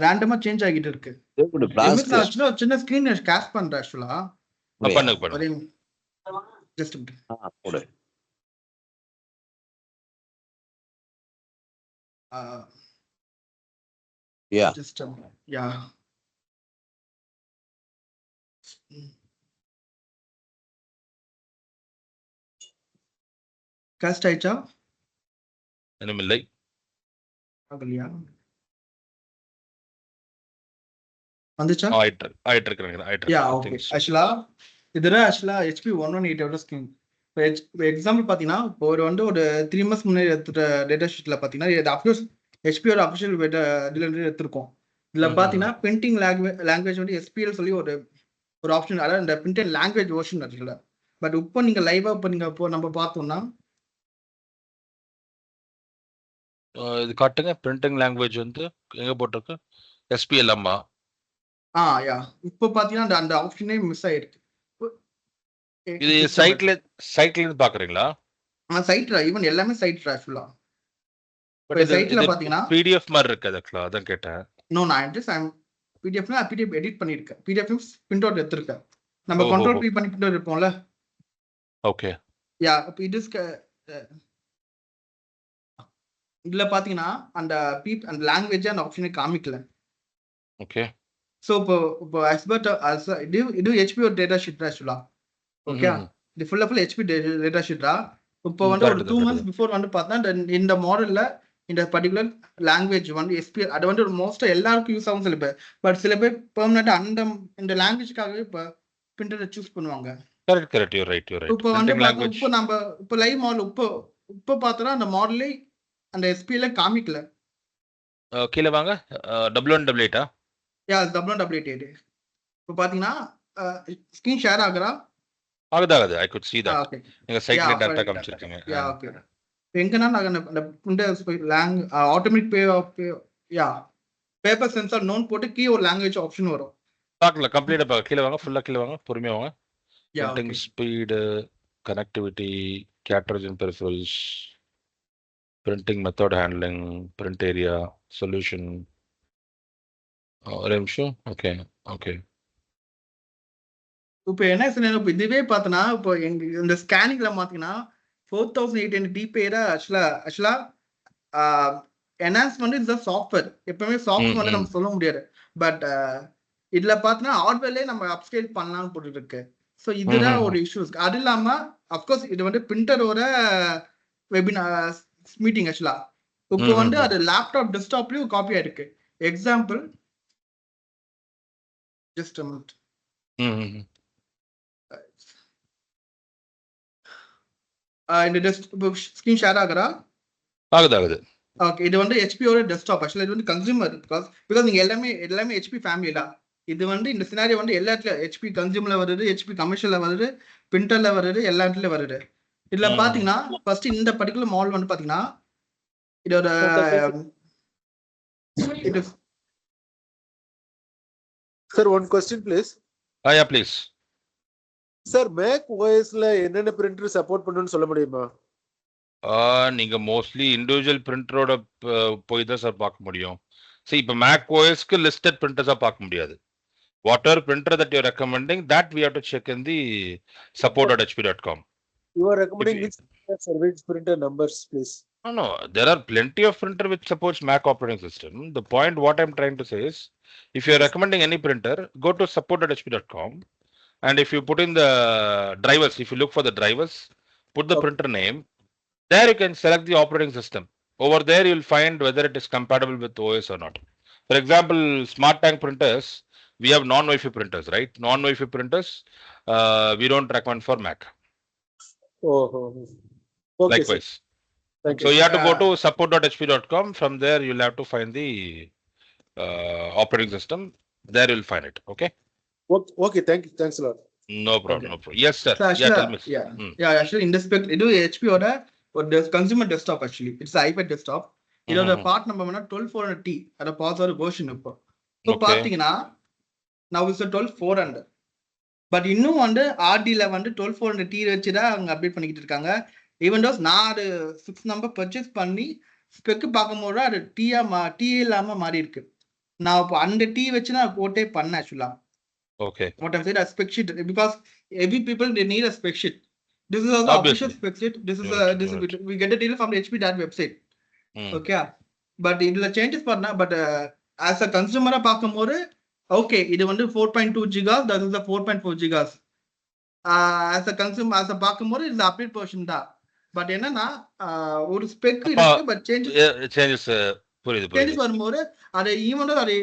ரேண்டமா சேஞ்ச் ஆகிட்டு இருக்கு. blast. ஆக்சுவலா ஒரு சின்ன ஸ்கிரீன் கேஷ் பண்றேன் ஆக்சுவலா. பண்ணு. ஜஸ்ட் போடு. Yeah. just yeah. காஸ்ட் ஆயிச்சா? இன்னுமில்லை. ஆகலையா? வந்துச்சா? ஆயிட்டு இருக்கு. Yeah okay. ஆக்சுவலா இதுல HP 118 ஸ்கிரீன். இப்போ எக்ஸாம்பிள் பார்த்தீங்கன்னா இப்போ ஒரு 3 months முன்னாடி எடுத்துட்ட டேட்டா ஷீட்ல பார்த்தீங்கன்னா இது அஃப்கோர்ஸ் ஹெச்பியோட அஃபிஷியல் டீலர் எடுத்திருக்கோம். இதுல பார்த்தீங்கன்னா பிரிண்டிங் லாங்குவேஜ் வந்து SPL சொல்லி ஒரு ஆப்ஷன், அதாவது இந்த பிரிண்டிங் லாங்குவேஜ் வெர்ஷன் இருக்குல்ல. பட் இப்போ நீங்க லைவா இப்போ நம்ம பார்த்தோம்னா இது காட்டுங்க. பிரிண்டிங் லாங்குவேஜ் வந்து எங்க போட்டிருக்கு? SPL அம்மா. யா இப்போ பார்த்தீங்கன்னா அந்த ஆப்ஷனே மிஸ் ஆயிருக்கு. இது சைட்ல இருந்து பாக்குறீங்களா? சைட்ல ஈவன் எல்லாமே சைட்ல ஆக்சுவலா. பட் சைட்ல பாத்தீங்கன்னா PDF மாதிரி இருக்கு. அதுக்குலாம் அதான் கேட்டேன். பிடிஎஃப்னா பிடிஎஃப் எடிட் பண்ணிருக்கேன். பிடிஎஃப் பிரிண்ட் அவுட் எடுத்திருக்கேன். நம்ம கண்ட்ரோல் பி பண்ணி பிரிண்ட் அவுட் எடுப்போம்ல. ஓகே. யா இட் இஸ் இதுல பாத்தீங்கன்னா அந்த லாங்குவேஜ் அந்த ஆப்ஷனை காமிக்கல. ஓகே. சோ இப்போ இது HP ஒரு டேட்டா ஷீட் ஆக்சுவலா. ஓகே. இது ஃபுல் HP டேட்டா ஷீட்டா. இப்போ வந்து ஒரு 2 months பிஃபோர் வந்து பார்த்தா இந்த மாடல்ல இந்த பர்டிகுலர் லாங்குவேஜ் வந்து SPL அது வந்து மோஸ்டா எல்லாருக்கும் யூஸ் ஆகும் சில பேர். பட் சில பேர் பெர்மனன்ட் இந்த லாங்குவேஜ்க்காகவே இப்போ பிரிண்டரை சூஸ் பண்ணுவாங்க. Correct you right. இப்போ வந்து இப்போ நம்ம இப்போ லைவ் மாடல் இப்போ பார்த்தா அந்த மாடலே அந்த SPL காமிக்கல. கீழ வாங்க. 1188 யா 1188. இப்போ பாத்தீங்கன்னா ஸ்கிரீன் ஷேர் ஆகுறா? ஆகுது. I could see that. Okay. நீங்க சைட்ல டாட்டா காமிச்சிருக்கீங்க. Yeah okay. எங்கன்னா நாங்க அந்த ஆட்டோமேட்டிக் பேப்பர் சென்சார் நோன் போட்டு கீ ஒரு லாங்குவேஜ் ஆப்ஷன் வரும். பார்க்கலாம். கம்ப்ளீட்டா பார்க்க. கீழ வாங்க. ஃபுல்லா கீழ வாங்க. பொறுமையா வாங்க. Printing speed, connectivity, cartridge and peripherals, printing method handling, print area, solution. ஒரு நிமிஷம். ஓகே. இப்போ என்ன சொன்னேன், இப்போ இதுவே பார்த்தனா இப்போ இந்த ஸ்கேனிங்ல பார்த்தீங்கன்னா 4800 DPI ஆக்சுவலா என்ஹான்ஸ்மெண்ட் இஸ் த சாஃப்ட்வேர். எப்பவுமே சாஃப்ட்வேர் நம்ம சொல்ல முடியாது. பட் இதுல பார்த்தீங்கன்னா ஹார்ட்வேர்லேயே நம்ம அப்ஸ்கேல் பண்ணலாம்னு போட்டு இருக்கு. ஸோ இதுதான் ஒரு இஷ்யூஸ். அது இல்லாம அஃப்கோர்ஸ் இது வந்து பிரிண்டரோட வெபினார் மீட்டிங் ஆக்சுவலா. இப்போ வந்து அது லேப்டாப் டெஸ்க்டாப்லயும் காப்பி ஆயிருக்கு. Example just a minute. இந்த ஸ்கிரீன் ஷேர் ஆகுறா? ஆகுது. ஓகே. இது வந்து HP ஓட டெஸ்க்டாப். ஆக்சுவலா இது வந்து கன்சூமர் பிகாஸ் நீங்க எல்லாமே HP ஃபேமிலி தான். இது வந்து இந்த சினாரியோ வந்து எல்லா இடத்துல HP கன்சூமர்ல வருது, HP கமர்ஷியல்ல வருது, பிரிண்டர்ல வருது, எல்லா இடத்துலயும் வருது. இதுல பாத்தீங்கன்னா ஃபர்ஸ்ட் இந்த பர்டிகுலர் மாடல் வந்து பாத்தீங்கன்னா இதோட sir one question please. Yeah please. Sir Mac OSல என்னென்ன பிரிண்டர் சப்போர்ட் பண்ணுன்னு சொல்ல முடியுமா? நீங்க மோஸ்ட்லி இண்டிவிஜுவல் பிரிண்டரோட போய் தான் சார் பார்க்க முடியும். சரி, இப்போ மேக் OSக்கு லிஸ்டட் பிரிண்டர்ஸா பார்க்க முடியாது. whatever printer that you're recommending, that we have to check in the support.hp.com. You are recommending which printer numbers, please? No, there are plenty of printer which supports Mac operating system. The point what I'm trying to say is, if you're recommending any printer, go to support.hp.com, and if you put in the drivers, if you look for the drivers, put the printer name, there you can select the operating system. Over there you'll find whether it is compatible with OS or not. For example, Smart Tank printers, we have non-Wi-Fi printers, right? Non-Wi-Fi printers, we don't recommend for Mac. Okay, likewise. Thank So you have to go to support.hp.com. From there, you'll have to find the operating system. There you'll find it. Okay. Okay. Thanks a lot. No problem. No problem. Yes, sir. So actually, tell me. Actually, in this spec, it is HP or the consumer desktop. Actually, it's an iPad desktop. It is the part number 12400T. At a pause or version. So, பார்த்தீங்கன்னா now it's a 12400. But இன்னும் வந்து ஆர்டியில் வந்து 12400 T வச்சு தான் அவங்க update பண்ணிக்கிட்டு இருக்காங்க. Even those நான் அது 6 நம்பர் பர்ச்சேஸ் பண்ணி ஸ்பெக்கு பார்க்கும்போது அது டீ இல்லாமல் மாறி இருக்கு. நான் இப்போ அந்த டீ வச்சு நான் போட்டே பண்ணேன் ஆக்சுவலா. Okay. What I'm saying, a spec sheet, because every people they need a spec sheet. This is also official spec sheet. This is we get the data from the HP that website. Okay, but இதுல changes பண்ணா, but as a consumer பார்க்கும்போது okay, இது வந்து 4.2 gigas, that is the 4.4 gigas. As a consumer, as a பார்க்கும்போது இது update version தான். But என்னன்னா ஒரு ஸ்பெக் இருக்கு, பட் சேஞ்சஸ் சேஞ்சஸ் வரும்போது அது ஈவன் அது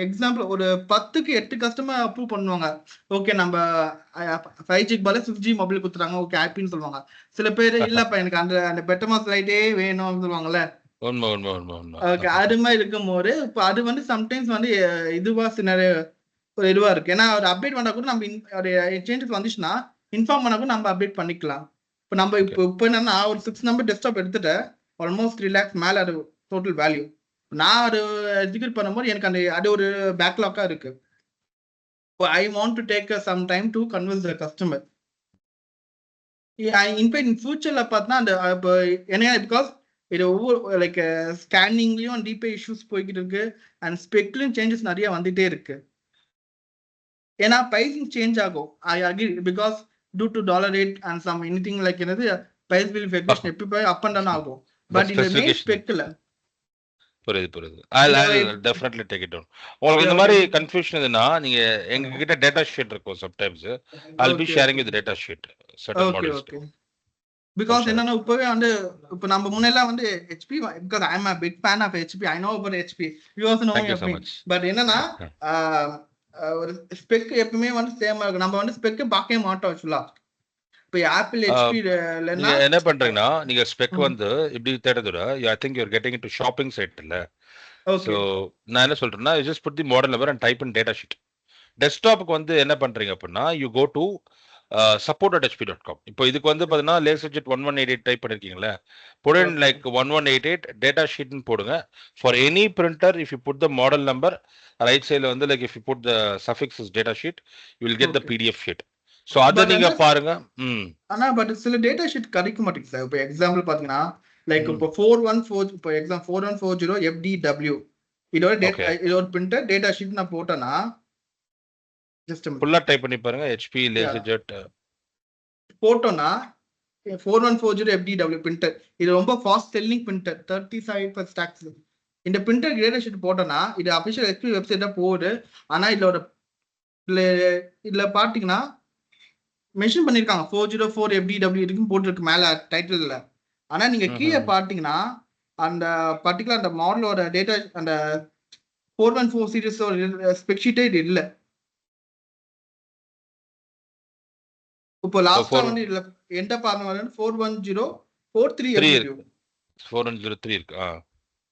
எக்ஸாம்பிள் ஒரு 10க்கு 8 கஸ்டமர் அப்ரூவ் பண்ணுவாங்க. ஓகே நம்ம 5G பதிலா 6G மொபைல் கொடுத்துறாங்க, ஓகே ஹாப்பின்னு சொல்லுவாங்க. சில பேர் இல்லப்பா எனக்கு அந்த பெட்டமாஸ் லைட்டே வேணும்னு சொல்லுவாங்கல்ல. ஓகே, அது மாதிரி இருக்கும்போது இப்போ அது வந்து சம்டைம்ஸ் வந்து இதுவா நிறைய ஒரு இதுவா இருக்கு. ஏன்னா ஒரு அப்டேட் பண்ணா கூட நம்ம சேஞ்சஸ் வந்துச்சுன்னா இன்ஃபார்ம் பண்ணா கூட நம்ம அப்டேட் பண்ணிக்கலாம். இப்போ நம்ம இப்போ என்னன்னா ஒரு 6 நம்பர் டெஸ்க்டாப் எடுத்துட்டு ஆல்மோஸ்ட் 3 lakhs மேல அது டோட்டல் வேல்யூ. நான் அது எக்ஸிக்யூட் பண்ணும்போது எனக்கு அது ஒரு பேக்லாக்கா இருக்கு. I want to take some time to convince the customer. In fact in ஃபியூச்சர்ல பார்த்தா அந்த இப்போ என்ன, பிகாஸ் இது ஒவ்வொரு லைக் ஸ்கேனிங்லயும் டிபே இஷ்யூஸ் போய்கிட்டு இருக்கு அண்ட் ஸ்பெக்லயும் சேஞ்சஸ் நிறைய வந்துட்டே இருக்கு. ஏன்னா pricing சேஞ்ச் ஆகும். I agree, because due to dollar rate and some anything like என்னது price will fluctuation எப்போ அப் அண்ட் டவுன் ஆகும். பட் இந்த மெயின் ஸ்பெக்ல புரியுது. I'll definitely take it down. உங்களுக்கு இந்த மாதிரி கன்ஃபியூஷன் இதுனா நீங்க எங்க கிட்ட டேட்டா ஷீட் இருக்கும் sometimes. I'll be sharing with the data sheet certain models. Okay. Because என்னன்னா இப்பவே வந்து இப்போ நம்ம முன்னெல்லாம் வந்து HP, because I am a big fan of HP. I know about HP. You also know so me. much. But என்னன்னா ஒரு spec எப்பவுமே வந்து சேமா இருக்கும். நம்ம வந்து ஸ்பெக் பார்க்கவே மாட்டோம் ஆக்சுவலா. இப்போ ஆப்பிள் HP நீங்க என்ன பண்றீங்கன்னா நீங்க ஸ்பெக் வந்து இப்படி தேடுறதுல I think you're getting into shopping site இல்ல. So நான் என்ன சொல்றேன்னா just put the model number and type in data sheet. டெஸ்க்டாப்புக்கு வந்து என்ன பண்றீங்க அப்படின்னா you go to support.hp.com. இப்போ இதுக்கு வந்து பாத்தீங்கன்னா லேசர்ஜெட் 1188 டைப் பண்ணிருக்கீங்களா, put in like 1188 data sheet ன்னு போடுங்க. For any printer if you put the model number right side வந்து like if you put the suffix as data sheet you will get the PDF sheet. So அத நீங்க பாருங்க. ஆனா but சில data sheet கிடைக்க மாட்டேங்குது சார். இப்போ example பாத்தீங்கன்னா லைக் இப்போ 414 இப்போ எக்ஸாம் 4140 FDW இதோட பிரிண்டர் டேட்டா ஷீட் நான் போட்டேன்னா ஜஸ்ட் ஃபுல்லா டைப் பண்ணி பாருங்க HP லேசர்ஜெட் போட்டோம்னா 4140 FDW பிரிண்டர் இது ரொம்ப ஃபாஸ்ட் செல்லிங் பிரிண்டர் 35 ஸ்டாக்ஸ். இந்த பிரிண்டர் டேட்டா ஷீட் போட்டோம்னா இது அபிஷியல் HP வெப்சைட் தான் போகுது. ஆனா இதுல பாத்தீங்கன்னா மென்ஷன் பண்ணிருக்காங்க 404 FDW இருக்குன்னு போட்டுருக்கு மேல டைட்டில்ல. ஆனா நீங்க கீழே பாத்தீங்கன்னா அந்த பர்டிகுலர் அந்த மாடலோட டேட்டா அந்த 414 சீரிஸ் ஸ்பெக் ஷீட்டே இது இல்ல. இப்போ லாஸ்டா வந்து இதுல எந்த பாருங்க 41043 FDW 4103 இருக்கு.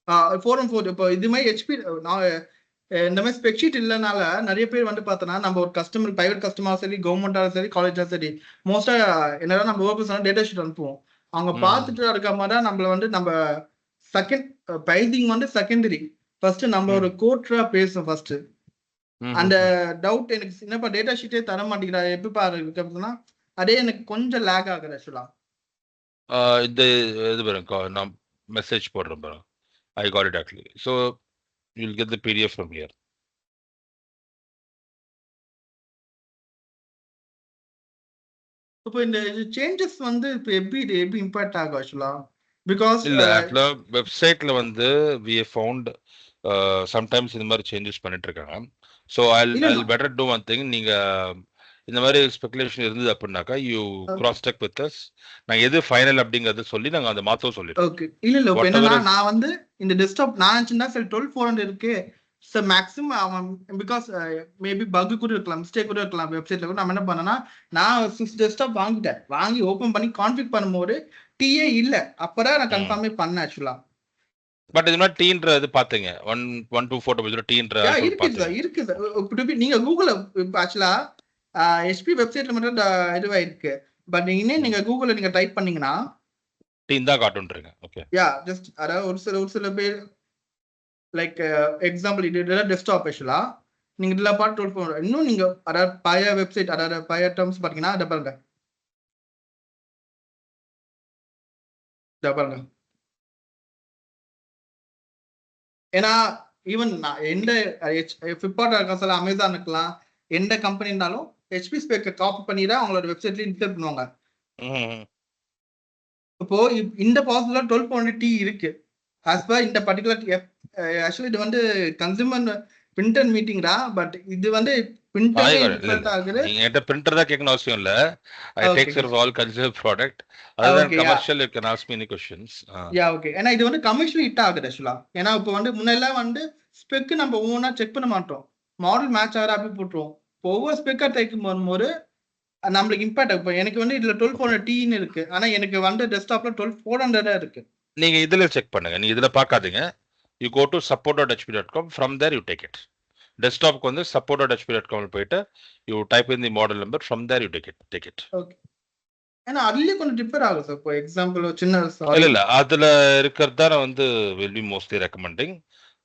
414 இப்போ இது மாதிரி HP இந்த மாதிரி ஸ்பெக் ஷீட் இல்லைனால நிறைய பேர் வந்து பார்த்தோன்னா நம்ம ஒரு கஸ்டமர் பிரைவேட் கஸ்டமர் சரி கவர்மெண்டாலும் சரி காலேஜா சரி மோஸ்டா என்னதான் நம்ம ஒர்க் டேட்டா ஷீட் அனுப்புவோம். அவங்க பார்த்துட்டு இருக்க மாதிரி தான் நம்மள வந்து நம்ம செகண்ட் பிரைசிங் வந்து செகண்டரி. ஃபர்ஸ்ட் நம்ம ஒரு கோட்ரா பேசும் ஃபர்ஸ்ட். அந்த டவுட் எனக்கு என்னப்பா டேட்டா ஷீட்டே தர மாட்டேங்கிறா எப்படி பாருன்னா அதே எனக்கு கொஞ்சம் லேக் ஆகுது ஆக்சுவலா. இந்த இது பாருங்க நான் மெசேஜ் போடுறேன் பாருங்க. I got it actually. So you'll get the PDF from here. இப்போ இந்த சேஞ்சஸ் வந்து இப்போ எப்படி இம்பாக்ட் ஆகும் ஆக்சுவலா? பிகாஸ் இல்ல ஆக்சுவலா வெப்சைட்ல வந்து we have found sometimes இந்த மாதிரி சேஞ்சஸ் பண்ணிட்டு இருக்காங்க. So I'll better do one thing. நீங்க இந்த மாதிரி ஸ்பெகுலேஷன் இருந்தது அப்படின்னாக்கா you cross check with us. நாங்க எது ஃபைனல் அப்படிங்கறத சொல்லி நாங்க அந்த மாத்தவும் சொல்லிடுறோம். ஓகே இல்ல இப்போ என்னன்னா நான் வந்து இந்த டெஸ்க்டாப் நான் சின்ன சரி 12400 இருக்கு sir maximum because maybe buck கூட இருக்கலாம் மிஸ்டேக் கூட இருக்கலாம் வெப்சைட்ல கூட. நம்ம என்ன பண்ணனா நான் 6 டெஸ்க்டாப் வாங்கி ஓபன் பண்ணி கான்ஃபிக் பண்ணும்போது டிஏ இல்ல. அப்பதான் நான் கன்ஃபார்மே பண்ணேன் ஆக்சுவலா. பட் இது மாதிரி டீன்றது பாத்தீங்க 1240 டீன்ற இருக்குது. நீங்க கூகுள்ல ஆக்சுவலா HP வெப்சைட்ல மட்டும் இதுவா இருக்கு. பட் நீங்க கூகுள்ல நீங்க டைப் பண்ணீங்கன்னா டீம் தான் காட்டுன்றீங்க. ஓகே யா ஜஸ்ட் அதாவது ஒரு சில பேர் லைக் எக்ஸாம்பிள் இது டெஸ்க்டாப் ஆக்சுவலா நீங்க இதில் பார்த்து 12,400. இன்னும் நீங்க அதாவது பழைய வெப்சைட் அதாவது பழைய டேர்ம்ஸ் பார்த்தீங்கன்னா அதை பாருங்க. இதை பாருங்க. ஏன்னா ஈவன் எந்த ஃபிளிப்கார்ட் இருக்கலாம், அமேசான் இருக்கலாம், எந்த கம்பெனி இருந்தாலும் ஹெச்பி ஸ்பெக்கை காப்பி பண்ணி தான் அவங்களோட வெப்சைட்ல இன்ஸ்டால் பண்ணுவாங்க. இப்போ இந்த ப்ராசஸ்ல 12,400T இருக்கு. ஆஸ் பர் இந்த பர்டிகுலர் ஆக்சுவலி இது வந்து கன்சூமர் பிரிண்டர் மீட்டிங் தான். பட் இது வந்து பிரிண்டர் டிஃபரெண்ட் ஆகுது. நீங்க பிரிண்டர் தான் கேட்கணும் அவசியம் இல்ல. I take care of all consumer product. அதுதான் commercial you can ask me any questions. Yeah okay. ஏன்னா இது வந்து கமர்ஷியல் ஹிட் ஆகுது ஆக்சுவலா. ஏன்னா இப்போ வந்து முன்னெல்லாம் வந்து ஸ்பெக் நம்ம ஒவ்வொன்றா செக் பண்ண மாட்டோம். மாடல் மேட்ச் ஆகிற அப்படி போட்டுருவோம். இப்போ ஒவ்வொரு ஸ்பெக்கா தைக்கும் வரும்போது நம்மளுக்கு இம்பாக்ட். இப்போ எனக்கு வந்து இதுல 12,400Tன்னு இருக்கு. ஆனா எனக்கு வந்து டெஸ்க்டாப்ல 12,400 இருக்கு. நீங்க இதுல செக் பண்ணுங்க. நீங்க இதுல பார்க்காதீங்க. You go to support.hp.com. From there you take it. டெஸ்க்டாப்க்கு வந்து support.hp.com போயிட்டு you type in the model number. From there you take it. Okay. ஏன்னா அதுலயே கொஞ்சம் டிஃபர் ஆகும் சார். இப்போ எக்ஸாம்பிள் சின்ன இல்ல அதுல இருக்கிறது தான் வந்து வில் பி மோஸ்ட்லி ரெக்கமெண்டிங்.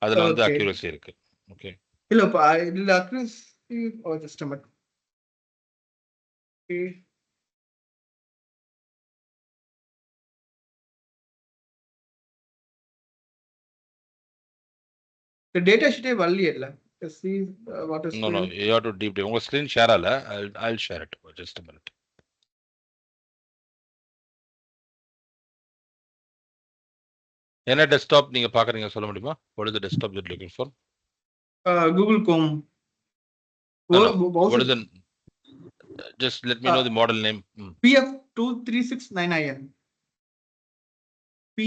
அதுல வந்து அக்யூரசி இருக்கு. ஓகே. இல்ல இப்போ இதுல accuracy just a minute. The data sheet வரலையே இல்ல. See what is No, you have to deep dive. உங்க ஸ்கிரீன் ஷேர் ஆல. I'll share it. Just a minute. என்ன டெஸ்க்டாப் நீங்க பாக்குறீங்க சொல்ல முடியுமா? What is the desktop you're looking for? Google Chrome. What is the just let me know the model name. PF2369IN. P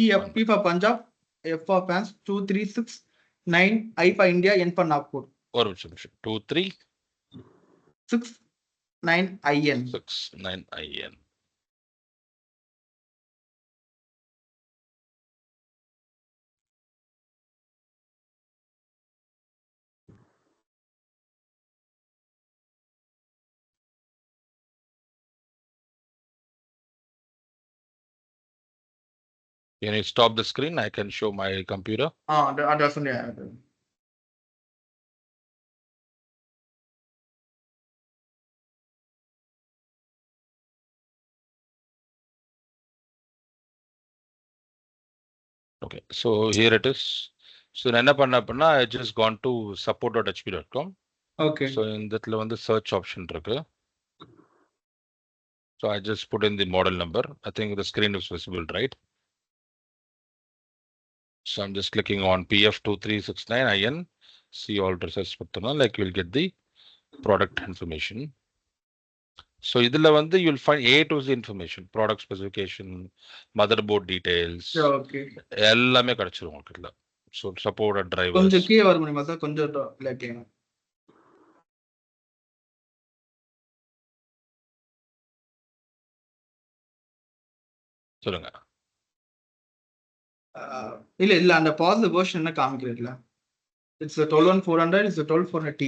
for Punjab, F for France, 2369, I for India, N for Nagpur. ஒரு நிமிஷம். 2369IN. 69IN. Can you stop the screen? I can show my computer. That's only. Okay, so here it is. So நான் என்ன பண்ண அப்படின்னா I just gone to support.hp.com. Okay. So இந்தத்துல வந்து search option இருக்கு. So I just put in the model number. I think the screen is visible, right? So I'm just clicking on PF2369IN. See all results. Like you'll get the product information. So இதுல வந்து you'll find A to Z information, product specification, motherboard details. Okay. எல்லாமே கிடைச்சிரும் உங்களுக்கு இதுல. So support drivers. கொஞ்சம் கீழ வர முடியுமா சார்? கொஞ்சம் லைக் சொல்லுங்க. இல்ல அந்த பாசிட்டிவ் வெர்ஷன் என்ன காமிக்கிறதுல? It's a 12,400, it's a 12,400T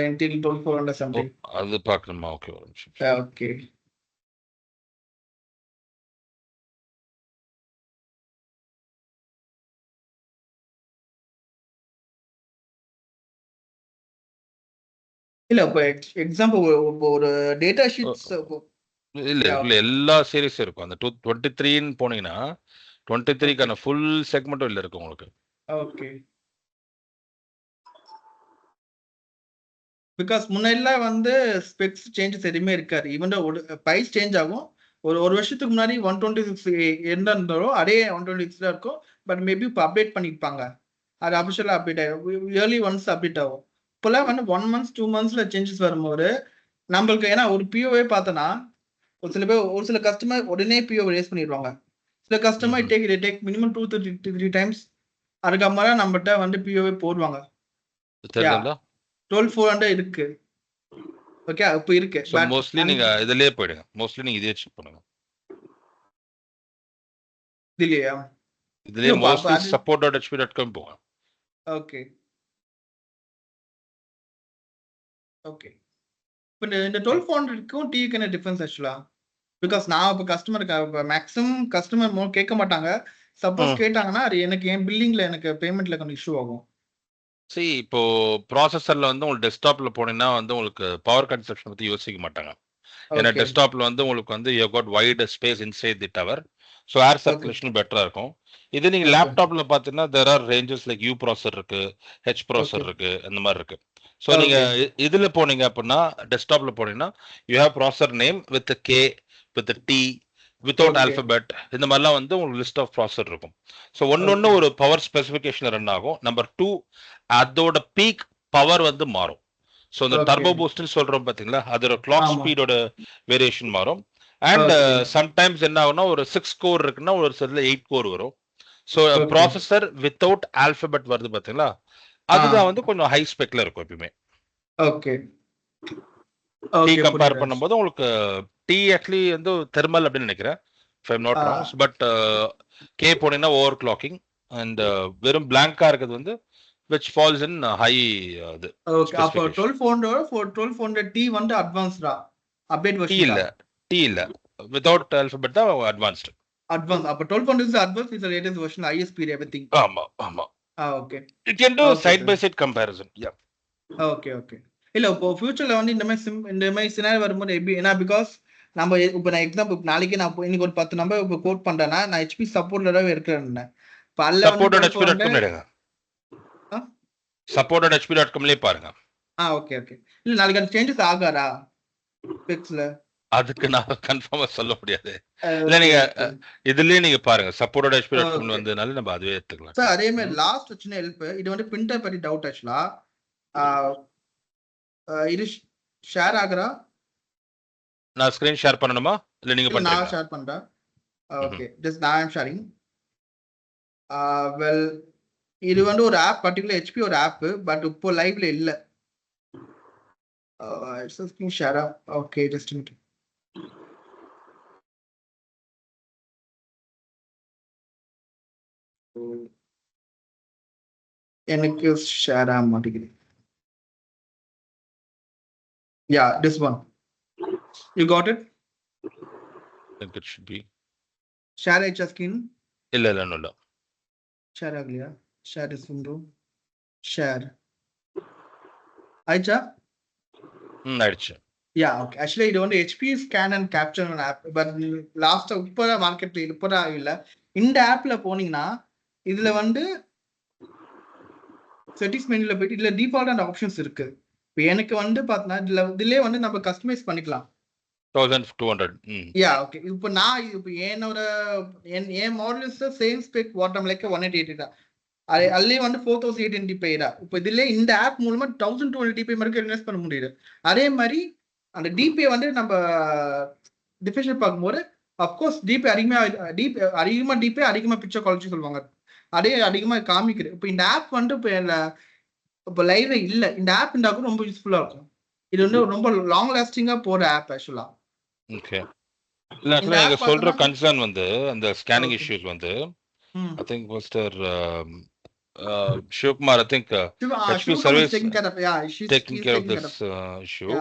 until 12,400 something. அது பார்க்கணுமா? ஓகே ஒரு நிமிஷம். ஓகே. இல்ல இப்போ எக்ஸாம்பிள் ஒரு டேட்டா ஷீட்ஸ் இல்ல எல்லா சீரிஸும் இருக்கும். அந்த 23ன்னு போனீங்கன்னா 23க்கான ஃபுல் செக்மெண்ட்டும் இல்ல இருக்கு உங்களுக்கு. ஓகே. பிகாஸ் முன்னெல்லாம் வந்து ஸ்பெக்ஸ் சேஞ்சஸ் எதுவுமே இருக்காது. ஈவன் பிரைஸ் சேஞ்ச் ஆகும். ஒரு வருஷத்துக்கு முன்னாடி 126 என்ன இருந்தாலும் அதே 126 தான் இருக்கும். பட் மேபி இப்போ அப்டேட் பண்ணிருப்பாங்க. அது அபிஷியலாக அப்டேட் ஆகும். இயர்லி ஒன்ஸ் அப்டேட் ஆகும். இப்போலாம் வந்து 1 month 2 monthsல சேஞ்சஸ் வரும்போது நம்மளுக்கு ஏன்னா ஒரு பிஓவே பார்த்தோன்னா ஒரு சில கஸ்டமர் உடனே பிஓ ரேஸ் பண்ணிடுவாங்க. சில customer take minimum 2 to 3 times அதுக்கப்புறமா நம்மகிட்ட வந்து பிஓவே போடுவாங்க. 12,400 இருக்கு. ஓகே இப்போ இருக்கு. பட் மோஸ்ட்லி நீங்க இதுலயே போய்டுங்க. மோஸ்ட்லி நீங்க இதே செக் பண்ணுங்க. இதுலயே மோஸ்ட்லி support.hp.com போங்க. ஓகே. ஓகே. இப்போ இந்த 12,400க்கும் டீக்கு என்ன டிஃபரன்ஸ் ஆக்சுவலா? பிகாஸ் நான் இப்போ கஸ்டமருக்கு மேக்ஸிமம் கஸ்டமர் கேட்க மாட்டாங்க. சப்போஸ் கேட்டாங்கன்னா அது எனக்கு என் பில்லிங்ல எனக்கு பேமெண்ட்ல கொஞ்சம் இஷ்யூ ஆகும். See, இப்போ ப்ராசஸர்ல வந்து உங்களுக்கு டெஸ்க்டாப்ல போனீங்கன்னா வந்து உங்களுக்கு பவர் கன்சப்ஷன் பத்தி யோசிக்க மாட்டாங்க. ஏன்னா ஓகே டெஸ்க்டாப்ல வந்து உங்களுக்கு வந்து you got wide space inside the tower. So air okay circulation பெட்டரா இருக்கும். இது நீங்க ஓகே லேப்டாப்ல பார்த்தீங்கன்னா there are ranges like you processor இருக்கு, ஹெச் ஓகே ப்ராசர் இருக்கு, அந்த மாதிரி இருக்கு. ஸோ நீங்க ஓகே இதுல போனீங்க அப்படின்னா டெஸ்க்டாப்ல போனீங்கன்னா you have processor name with K, with T, without okay alphabet, இந்த மாதிரிலாம் வந்து உங்களுக்கு லிஸ்ட் ஆஃப் ப்ராசர் இருக்கும். ஸோ ஒன்னொன்னு ஓகே ஒரு பவர் ஸ்பெசிஃபிகேஷன் ரன் ஆகும். நம்பர் 2, அதோட பீக் பவர் வந்து மாறும். ஸோ இந்த ஓகே டர்போ பூஸ்ட்னு சொல்றோம் பார்த்தீங்களா, அதோட கிளாக் ஆமா ஸ்பீடோட வேரியேஷன் மாறும். அண்ட் ஓகே சம்டைம்ஸ் என்ன ஆகும்னா ஒரு 6 கோர் இருக்குன்னா ஒரு சில 8 கோர் வரும். So okay processor without alphabet வருது பார்த்தீங்களா, ஆ அதுதான் வந்து கொஞ்சம் ஹை ஸ்பெக்ல இருக்கும் எப்பயுமே. ஓகே டி ஓகே கம்பேர் புரியுது பண்ணும்போது உங்களுக்கு டி ஆக்சுவலி வந்து தெர்மல் அப்படின்னு நினைக்கிறேன், if I'm not wrong. But K போனீங்கன்னா ஓவர் கிளாக்கிங். அண்ட் வெறும் பிளாங்கா இருக்கிறது வந்து விச் ஃபால்ஸ் இன் ஹை இது ஓகே அப்போ ஸ்பெசிஃபிகேஷன். 1200 டி வந்து அட்வான்ஸ்டா அப்டேட் டி வெர்ஷன் இல்ல, தான் டி இல்ல, வித்தவுட் ஆல்பபெட் தான் அட்வான்ஸ்டு. அட்வான்ஸ் அப்போ 1200 is advance is latest version highest speed everything ஆமா ஆமா. Okay You can do okay side sir by side comparison. Yeah. Okay okay இல்ல இப்போ ஃபியூச்சர்ல வந்து இந்த மாதிரி சினாரி வரும்போது எப்படி ஏன்னா பிகாஸ் நம்ம இப்போ நான் எக்ஸாம்பிள் நாளைக்கு நான் இன்னைக்கு ஒரு 10 நம்பர் இப்போ கோட் பண்றேன்னா நான் ஹெச்பி சப்போர்ட்ல இருக்கிறேன் இப்போ அதில் வந்து Supported HP.com எடுங்க. Supported HP.com-லயே பாருங்க. ஓகே ஓகே இல்ல நாளைக்கு அந்த சேஞ்சஸ் ஆகாரா ஸ்பெக்ஸ்ல அதுக்கு நான் கன்ஃபார்மா சொல்ல முடியாது. இல்ல ஓகே நீங்க ஓகே இதுலயே நீங்க பாருங்க, supported HP.com ஓகே வந்ததுனால நம்ம அதுவே எடுத்துக்கலாம். சார் அதே மாதிரி லாஸ்ட் சின்ன ஹெல்ப் இது வந்து பிரிண்டர் பத்தி டவுட் ஆக்சுவலா இது ஷேர் ஆகுறா நான் ஸ்கிரீன் ஷேர் பண்ணணுமா இல்ல நீங்க இல்ல நான் பண்றீங்களா? ஷேர் பண்றேன் ஓகே ஜஸ்ட் நான் ஐம் ஷேரிங் வெல் இது வந்து ஒரு ஆப் பர்டிகுலர் ஹெச்பி ஒரு ஆப் பட் இப்போ லைவ்ல இல்ல it's screen share okay just minute எனக்கு ஷேர் ஆக மாட்டேங்குது yeah this one you got it I think it should be. Share ஆயிடுச்சா ஸ்கிரீன் இல்ல இல்ல இல்ல. ஷேர் ஆகலையா ஷேர் இஸ் விண்டோ ஷேர் ஆயிடுச்சா ஆயிடுச்சு. யா ஓகே ஆக்சுவலி இது வந்து HP scan and capture app but லாஸ்ட்டாக இப்போ மார்க்கெட்டில் இப்போ இல்லை இந்த ஆப்பில் போனீங்கன்னா இதில் வந்து செட்டிங்ஸ் மெனுவில் போயிட்டு இதில் டிஃபால்ட்டான ஆப்ஷன்ஸ் இருக்கு இப்போ எனக்கு வந்து பார்த்தீங்கன்னா இதுலேயே வந்து நம்ம கஸ்டமைஸ் பண்ணிக்கலாம் 1200. யா ஓகே இப்போ நான் இப்போ என்னோட என் மாடல்ஸ் சேம் ஸ்பெக் வாட்டம் லைக் 180 தான் அதுலேயே வந்து 4800 டிபை தான் இப்போ இதுல இந்த ஆப் மூலமா 1200 டிபை வரைக்கும் இன்வெஸ்ட் பண்ண முடியுது அதே மாதிரி அந்த டிபி வந்து நம்ம டிஃபிஷன் பார்க்கும்போது அப்கோர்ஸ் டிபி அதிகமாக டிபி அதிகமாக பிக்சர் குவாலிட்டி சொல்லுவாங்க அதே அதிகமாக காமிக்குது இப்போ இந்த ஆப் வந்து இப்போ லைவ்ல இல்லை இந்த ஆப் இருந்தாலும் ரொம்ப யூஸ்ஃபுல்லாக இருக்கும் இது வந்து ரொம்ப லாங் லாஸ்டிங்காக போகிற ஆப் ஆக்சுவலாக ஓகே. இல்ல இந்த நீங்க ஆப் சொல்ற பார்த்தோன்னா கன்சர்ன் வந்து அந்த ஸ்கேனிங் ஓகே இஷ்யூஸ் வந்து ம் I think Mr. Shivkumar, I think HP Shivkumar is service taking care of taking he's care of taking care this of issue.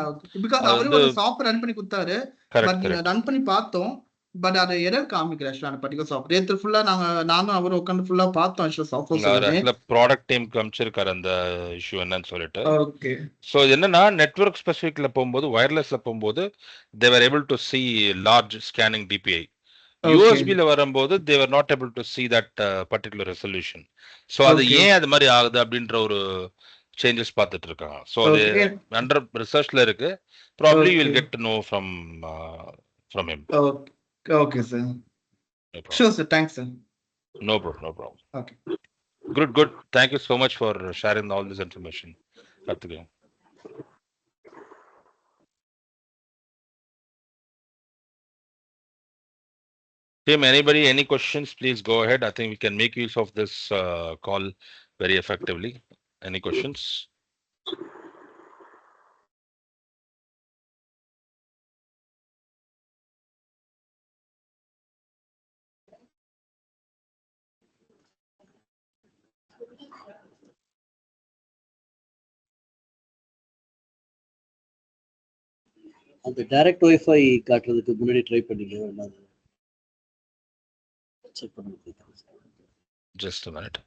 because அது அவரே வந்து ஒரு சாஃப்ட்வேர் ரன் பண்ணி கொடுத்தாரு கரெக்ட் பட் கரெக்ட். ரன் பண்ணி பார்த்தோம் பட் அது எரர் காமிக்கல ஆக்சுவலா அந்த பர்டிகுலர் சாஃப்ட்வேர் நேற்று ஃபுல்லா நானும் அவரும் உட்காந்து ஃபுல்லா பார்த்தோம் ஆக்சுவலா சாஃப்ட்வேர்ஸ் அவர் எல்லாமே ஆக்சுவலா ப்ராடக்ட் டீமுக்கு அனுப்பிச்சிருக்காரு அந்த இஷ்யூ என்னன்னு சொல்லிட்டு. ஓகே ஸோ இது என்னன்னா நெட்வொர்க் ஸ்பெசிஃபிக்ல போகும்போது வயர்லெஸ்ல போகும்போது they are able to see large scanning DPI. Okay யூஎஸ்பியில் வரும்போது they are not able to see that particular resolution. So அது ஓகே ஏன் அது மாதிரி ஆகுது அப்படின்ற ஒரு சேஞ்சஸ் பார்த்துட்டு இருக்காங்க. ஸோ அது ஓகே அண்டர் ரிசர்ச்ல இருக்கு. Probably you okay will get to know from him. Okay sir No problem. Sure sir thanks sir No problem. No problem. Okay Good. Thank you so much for sharing all this information. Karthikeyan. Team, anybody, any questions, please go ahead. I think we can make use of this call very effectively. Any questions? அந்த direct wifi காட்டுறதுக்கு முன்னாடி try பண்ணீங்க check பண்ணுங்க. Just a minute.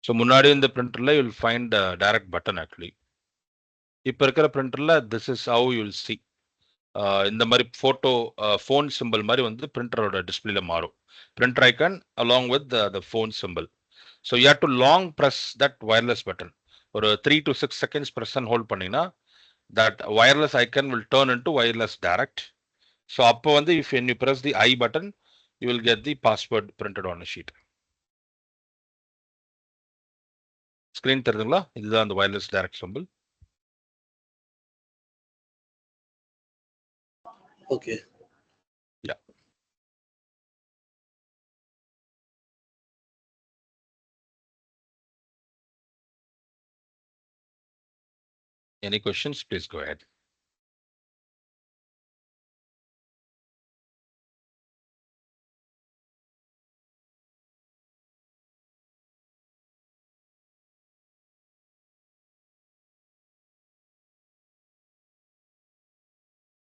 So முன்னாடி இந்த printerல you'll find a direct button actually. இப்போ இருக்கிற printerல this is how you'll see. இந்த மாதிரி photo phone symbol மாதிரி வந்து printerோட displayல மாறும். Printer icon along with the phone symbol. So you have to long press that wireless button. ஒரு 3 to 6 seconds press and hold பண்ணீங்கன்னா that wireless icon will turn into wireless direct. So அப்போ வந்து if when you press the I button, you will get the password printed on a sheet. Screen தெரியுதுங்களா? இதுதான் அந்த wireless direct symbol. Okay. Yeah. Any questions? Please go ahead.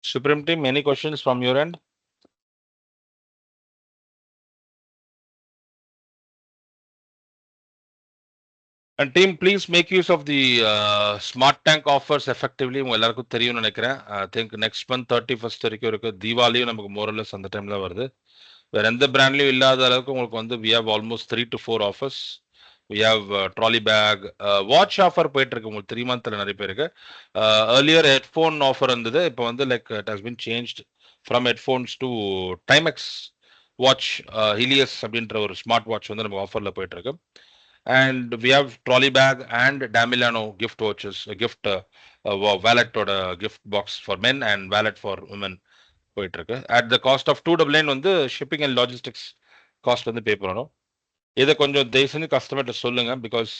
Supreme team, any questions from your end? And team, please make use of the smart tank offers effectively. உங்க எல்லாருக்கும் தெரியும்னு நினைக்கிறேன். I think next month 31st வரைக்கும் இருக்கு. தீபாவளியும் நமக்கு more or less அந்த டைம்ல வருது. வேற எந்த பிராண்ட்லயும் இல்லாத அளவுக்கு உங்களுக்கு வந்து we have almost 3 to 4 offers. We have trolley bag, watch offer போயிட்டு இருக்கு உங்களுக்கு 3 monthல நிறைய பேருக்கு. Earlier headphone offer இருந்தது. இப்போ வந்து like it has been changed from headphones to Timex watch, Helios அப்படின்ற ஒரு ஸ்மார்ட் வாட்ச் வந்து நம்ம ஆஃபர்ல போயிட்டு இருக்கு. And we have trolley bag and Damilano gift vouchers, a gift wallet or a gift box for men and wallet for women போயிட்டு இருக்கு. At the cost of 299 வந்து shipping and logistics cost வந்து பே பண்ணணும். இதை கொஞ்சம் தயவு செஞ்சு கஸ்டமர்கிட்ட சொல்லுங்க because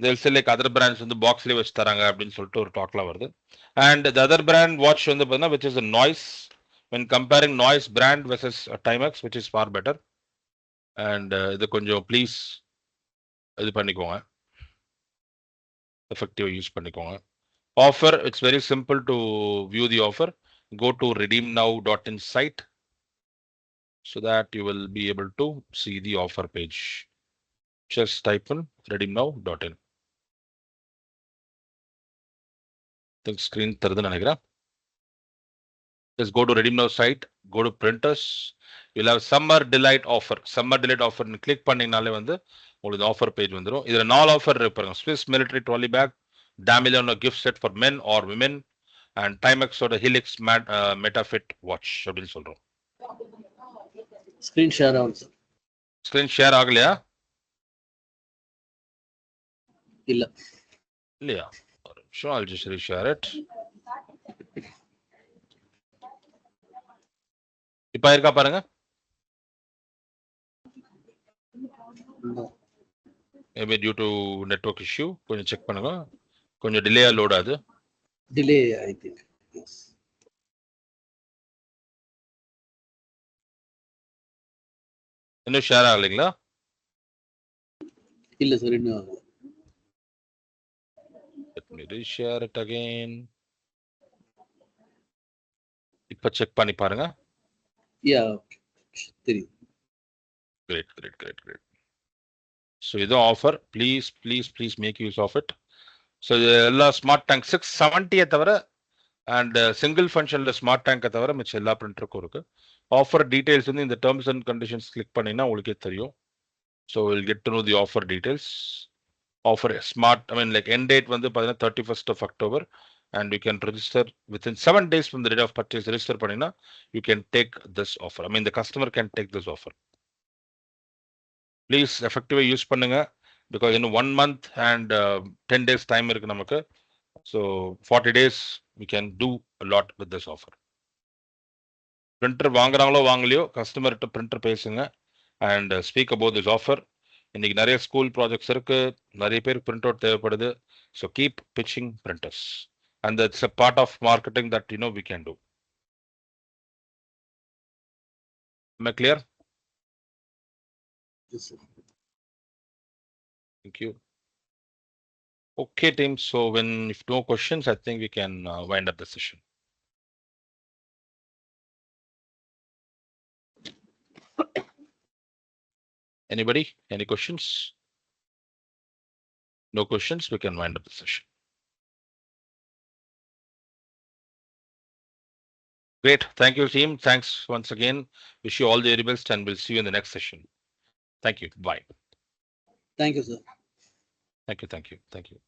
they'll say like other brands வந்து பாக்ஸ்லேயே வச்சு தராங்க அப்படின்னு சொல்லிட்டு ஒரு டாக்லாம் வருது. And the other brand watch வந்து பார்த்தீங்கன்னா which is a noise when comparing noise brand versus Timex which is far better. And இது கொஞ்சம் ப்ளீஸ் இது பண்ணிக்கோங்க, எஃபெக்டிவ் யூஸ் பண்ணிக்கோங்க. Offer, it's very simple to view the offer. Go to redeemnow.in site so that you will be able to see the offer page. Just type in redeemnow.in. The screen தருதுன்னு நினைக்கிறேன். Just go to redeemnow site, go to printers. You'll have summer delight offer. Summer delight offer click பண்ணீங்கனாலே வந்து உங்களுக்கு offer page வந்துடும். இதுல 4 offer இருக்கு பாருங்க. Swiss military trolley bag, Damilano gift set for men or women, and Timex or the Helix MetaFit watch அப்படின்னு சொல்றோம். Screen share ஆகும் sir. Screen share ஆகலையா? இல்ல. இல்லையா? ஒரு நிமிஷம், I'll just reshare it. இப்போ இருக்கா பாருங்க. Maybe due to network issue கொஞ்சம் செக் பண்ணுங்க. கொஞ்சம் டிலேயா லோட் ஆகுது. Delay, I think. Yes. இன்னும் ஷேர் ஆகலைங்களா? இல்ல சார், இன்னும் ஆகல. Let me reshare it again. இப்போ செக் பண்ணி பாருங்க. Yeah, தெரியும். Great. So இது offer, please make use of it. So இது எல்லா ஸ்மார்ட் டேங்க் 670 தவிர அண்ட் சிங்கிள் ஃபங்க்ஷனில் ஸ்மார்ட் டேங்கை தவிர மிச்சம் எல்லா பிரிண்டருக்கும் இருக்கு. ஆஃபர் டீடைல்ஸ் வந்து இந்த டேர்ம்ஸ் அண்ட் கண்டிஷன்ஸ் கிளிக் பண்ணினா உங்களுக்கே தெரியும். So will get to know the offer details. Offer smart like end date வந்து பார்த்தீங்கன்னா 31st of October and you can register within 7 days from the date of purchase. Register பண்ணினா you can take this offer. The customer can take this offer. Please effectively use பண்ணுங்க because in 1 month and 10 days time இருக்கு நமக்கு. So 40 days we can do a lot with this offer. Printer வாங்குறாங்களோ வாங்கலையோ கஸ்டமர்கிட்ட printer பேசுங்க and speak about this offer. இன்னைக்கு நிறைய school projects இருக்கு, நிறைய பேருக்கு பிரிண்ட் அவுட் தேவைப்படுது. So keep pitching printers and that's a part of marketing that we can do. Am I clear? Yes, sir. Thank you. Okay, team. So if no questions, I think we can wind up the session. Anybody? Any questions? No questions, we can wind up the session. Great. Thank you, team. Thanks once again. Wish you all the very best, and we'll see you in the next session. Thank you. Bye. Thank you, sir. Thank you. Thank you. Thank you.